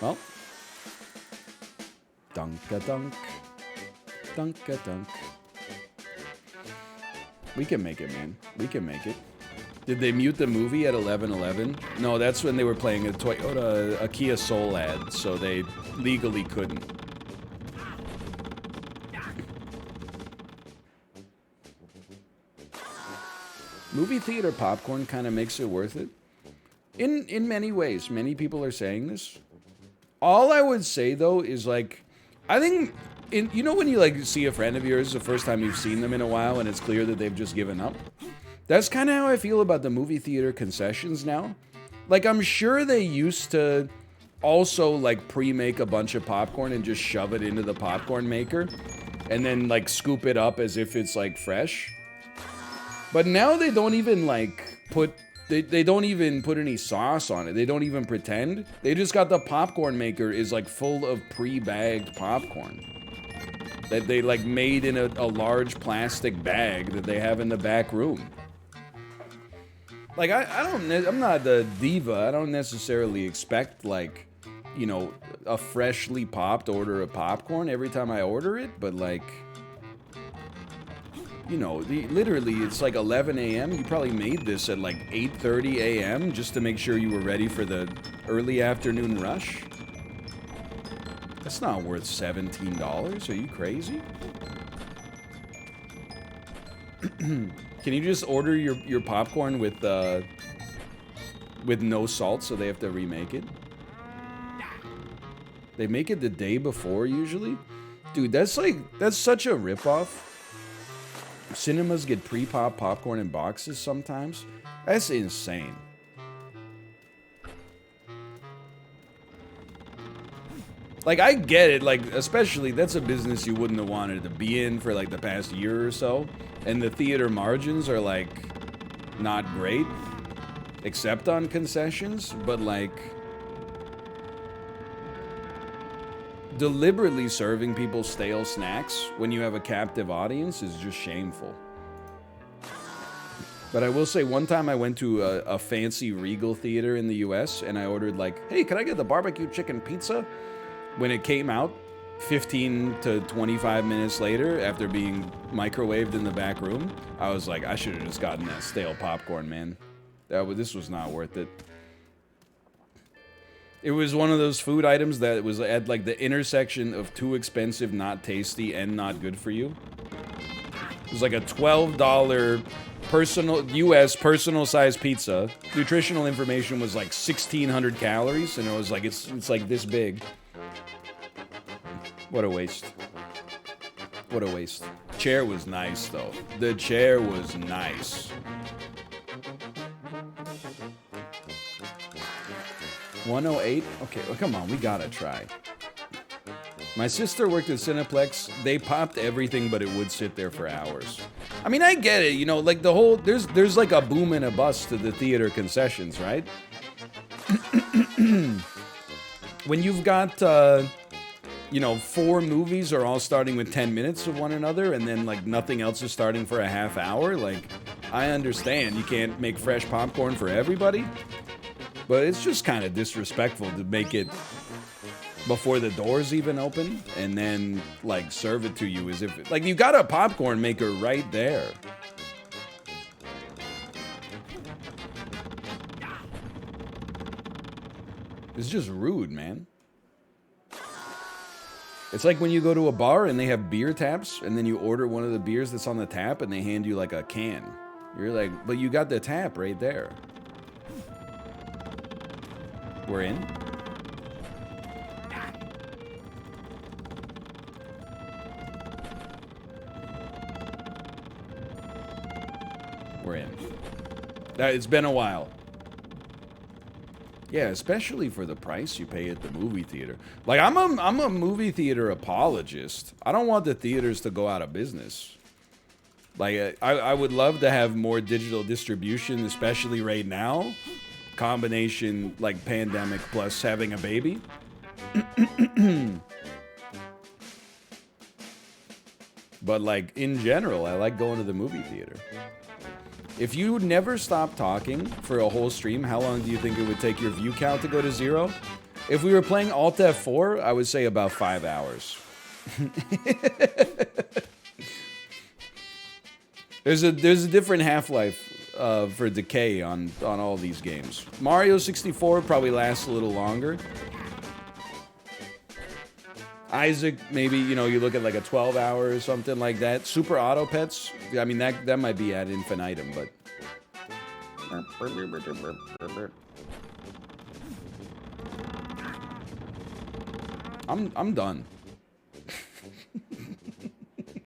Well, dunk-a-dunk, dunk-a-dunk. We can make it, man. We can make it. Did they mute the movie at 11:11? No, that's when they were playing a Toyota, a Kia Soul ad, so they legally couldn't. Movie theater popcorn kind of makes it worth it. In many ways. Many people are saying this. All I would say, though, is, like, I think, you know when you, like, see a friend of yours the first time you've seen them in a while and it's clear that they've just given up? That's kind of how I feel about the movie theater concessions now. Like, I'm sure they used to also, like, pre-make a bunch of popcorn and just shove it into the popcorn maker and then, like, scoop it up as if it's, like, fresh. But now they don't even, like, put... They don't even put any sauce on it. They don't even pretend. They just got the popcorn maker is like full of pre-bagged popcorn that they like made in a large plastic bag that they have in the back room. Like I'm not the diva. I don't necessarily expect like, you know, a freshly popped order of popcorn every time I order it, but like, you know, literally, it's like 11 a.m. You probably made this at like 8:30 a.m. just to make sure you were ready for the early afternoon rush. That's not worth $17. Are you crazy? Can you just order your popcorn with no salt so they have to remake it? They make it the day before usually? Dude, that's such a ripoff. Cinemas get pre-pop popcorn in boxes sometimes. That's insane. Like, I get it, like, especially, that's a business you wouldn't have wanted to be in for, like, the past year or so. And the theater margins are, like, not great. Except on concessions. But, like, deliberately serving people stale snacks when you have a captive audience is just shameful. But I will say, one time I went to a fancy Regal theater in the US and I ordered like, hey, can I get the barbecue chicken pizza? When it came out 15 to 25 minutes later, after being microwaved in the back room, I was like, I should have just gotten that stale popcorn, man. This was not worth it. It was one of those food items that was at like the intersection of too expensive, not tasty, and not good for you. It was like a $12 US personal size pizza. Nutritional information was like 1,600 calories, and it was like it's like this big. What a waste. What a waste. Chair was nice though. The chair was nice. 108? Okay, well, come on, we gotta try. My sister worked at Cineplex. They popped everything, but it would sit there for hours. I mean, I get it. You know, like the whole there's like a boom and a bust to the theater concessions, right? When you've got you know, 4 movies are all starting with 10 minutes of one another, and then like nothing else is starting for a half hour. Like, I understand you can't make fresh popcorn for everybody, but it's just kind of disrespectful to make it before the doors even open and then like serve it to you as if like you got a popcorn maker right there. It's just rude, man. It's like when you go to a bar and they have beer taps and then you order one of the beers that's on the tap and they hand you like a can. You're like, but you got the tap right there. We're in. We're in. It's been a while. Yeah, especially for the price you pay at the movie theater. Like, I'm a movie theater apologist. I don't want the theaters to go out of business. Like, I would love to have more digital distribution, especially right now. Combination, like, pandemic plus having a baby. But, like, in general, I like going to the movie theater. If you never stop talking for a whole stream, how long do you think it would take your view count to go to 0? If we were playing ALTF4, I would say about 5 hours. There's a different half-life for decay on all these games. Mario 64 probably lasts a little longer. Isaac, maybe, you know, you look at like a 12 hour or something like that. Super Auto Pets, I mean, that might be ad infinitum, but... I'm done.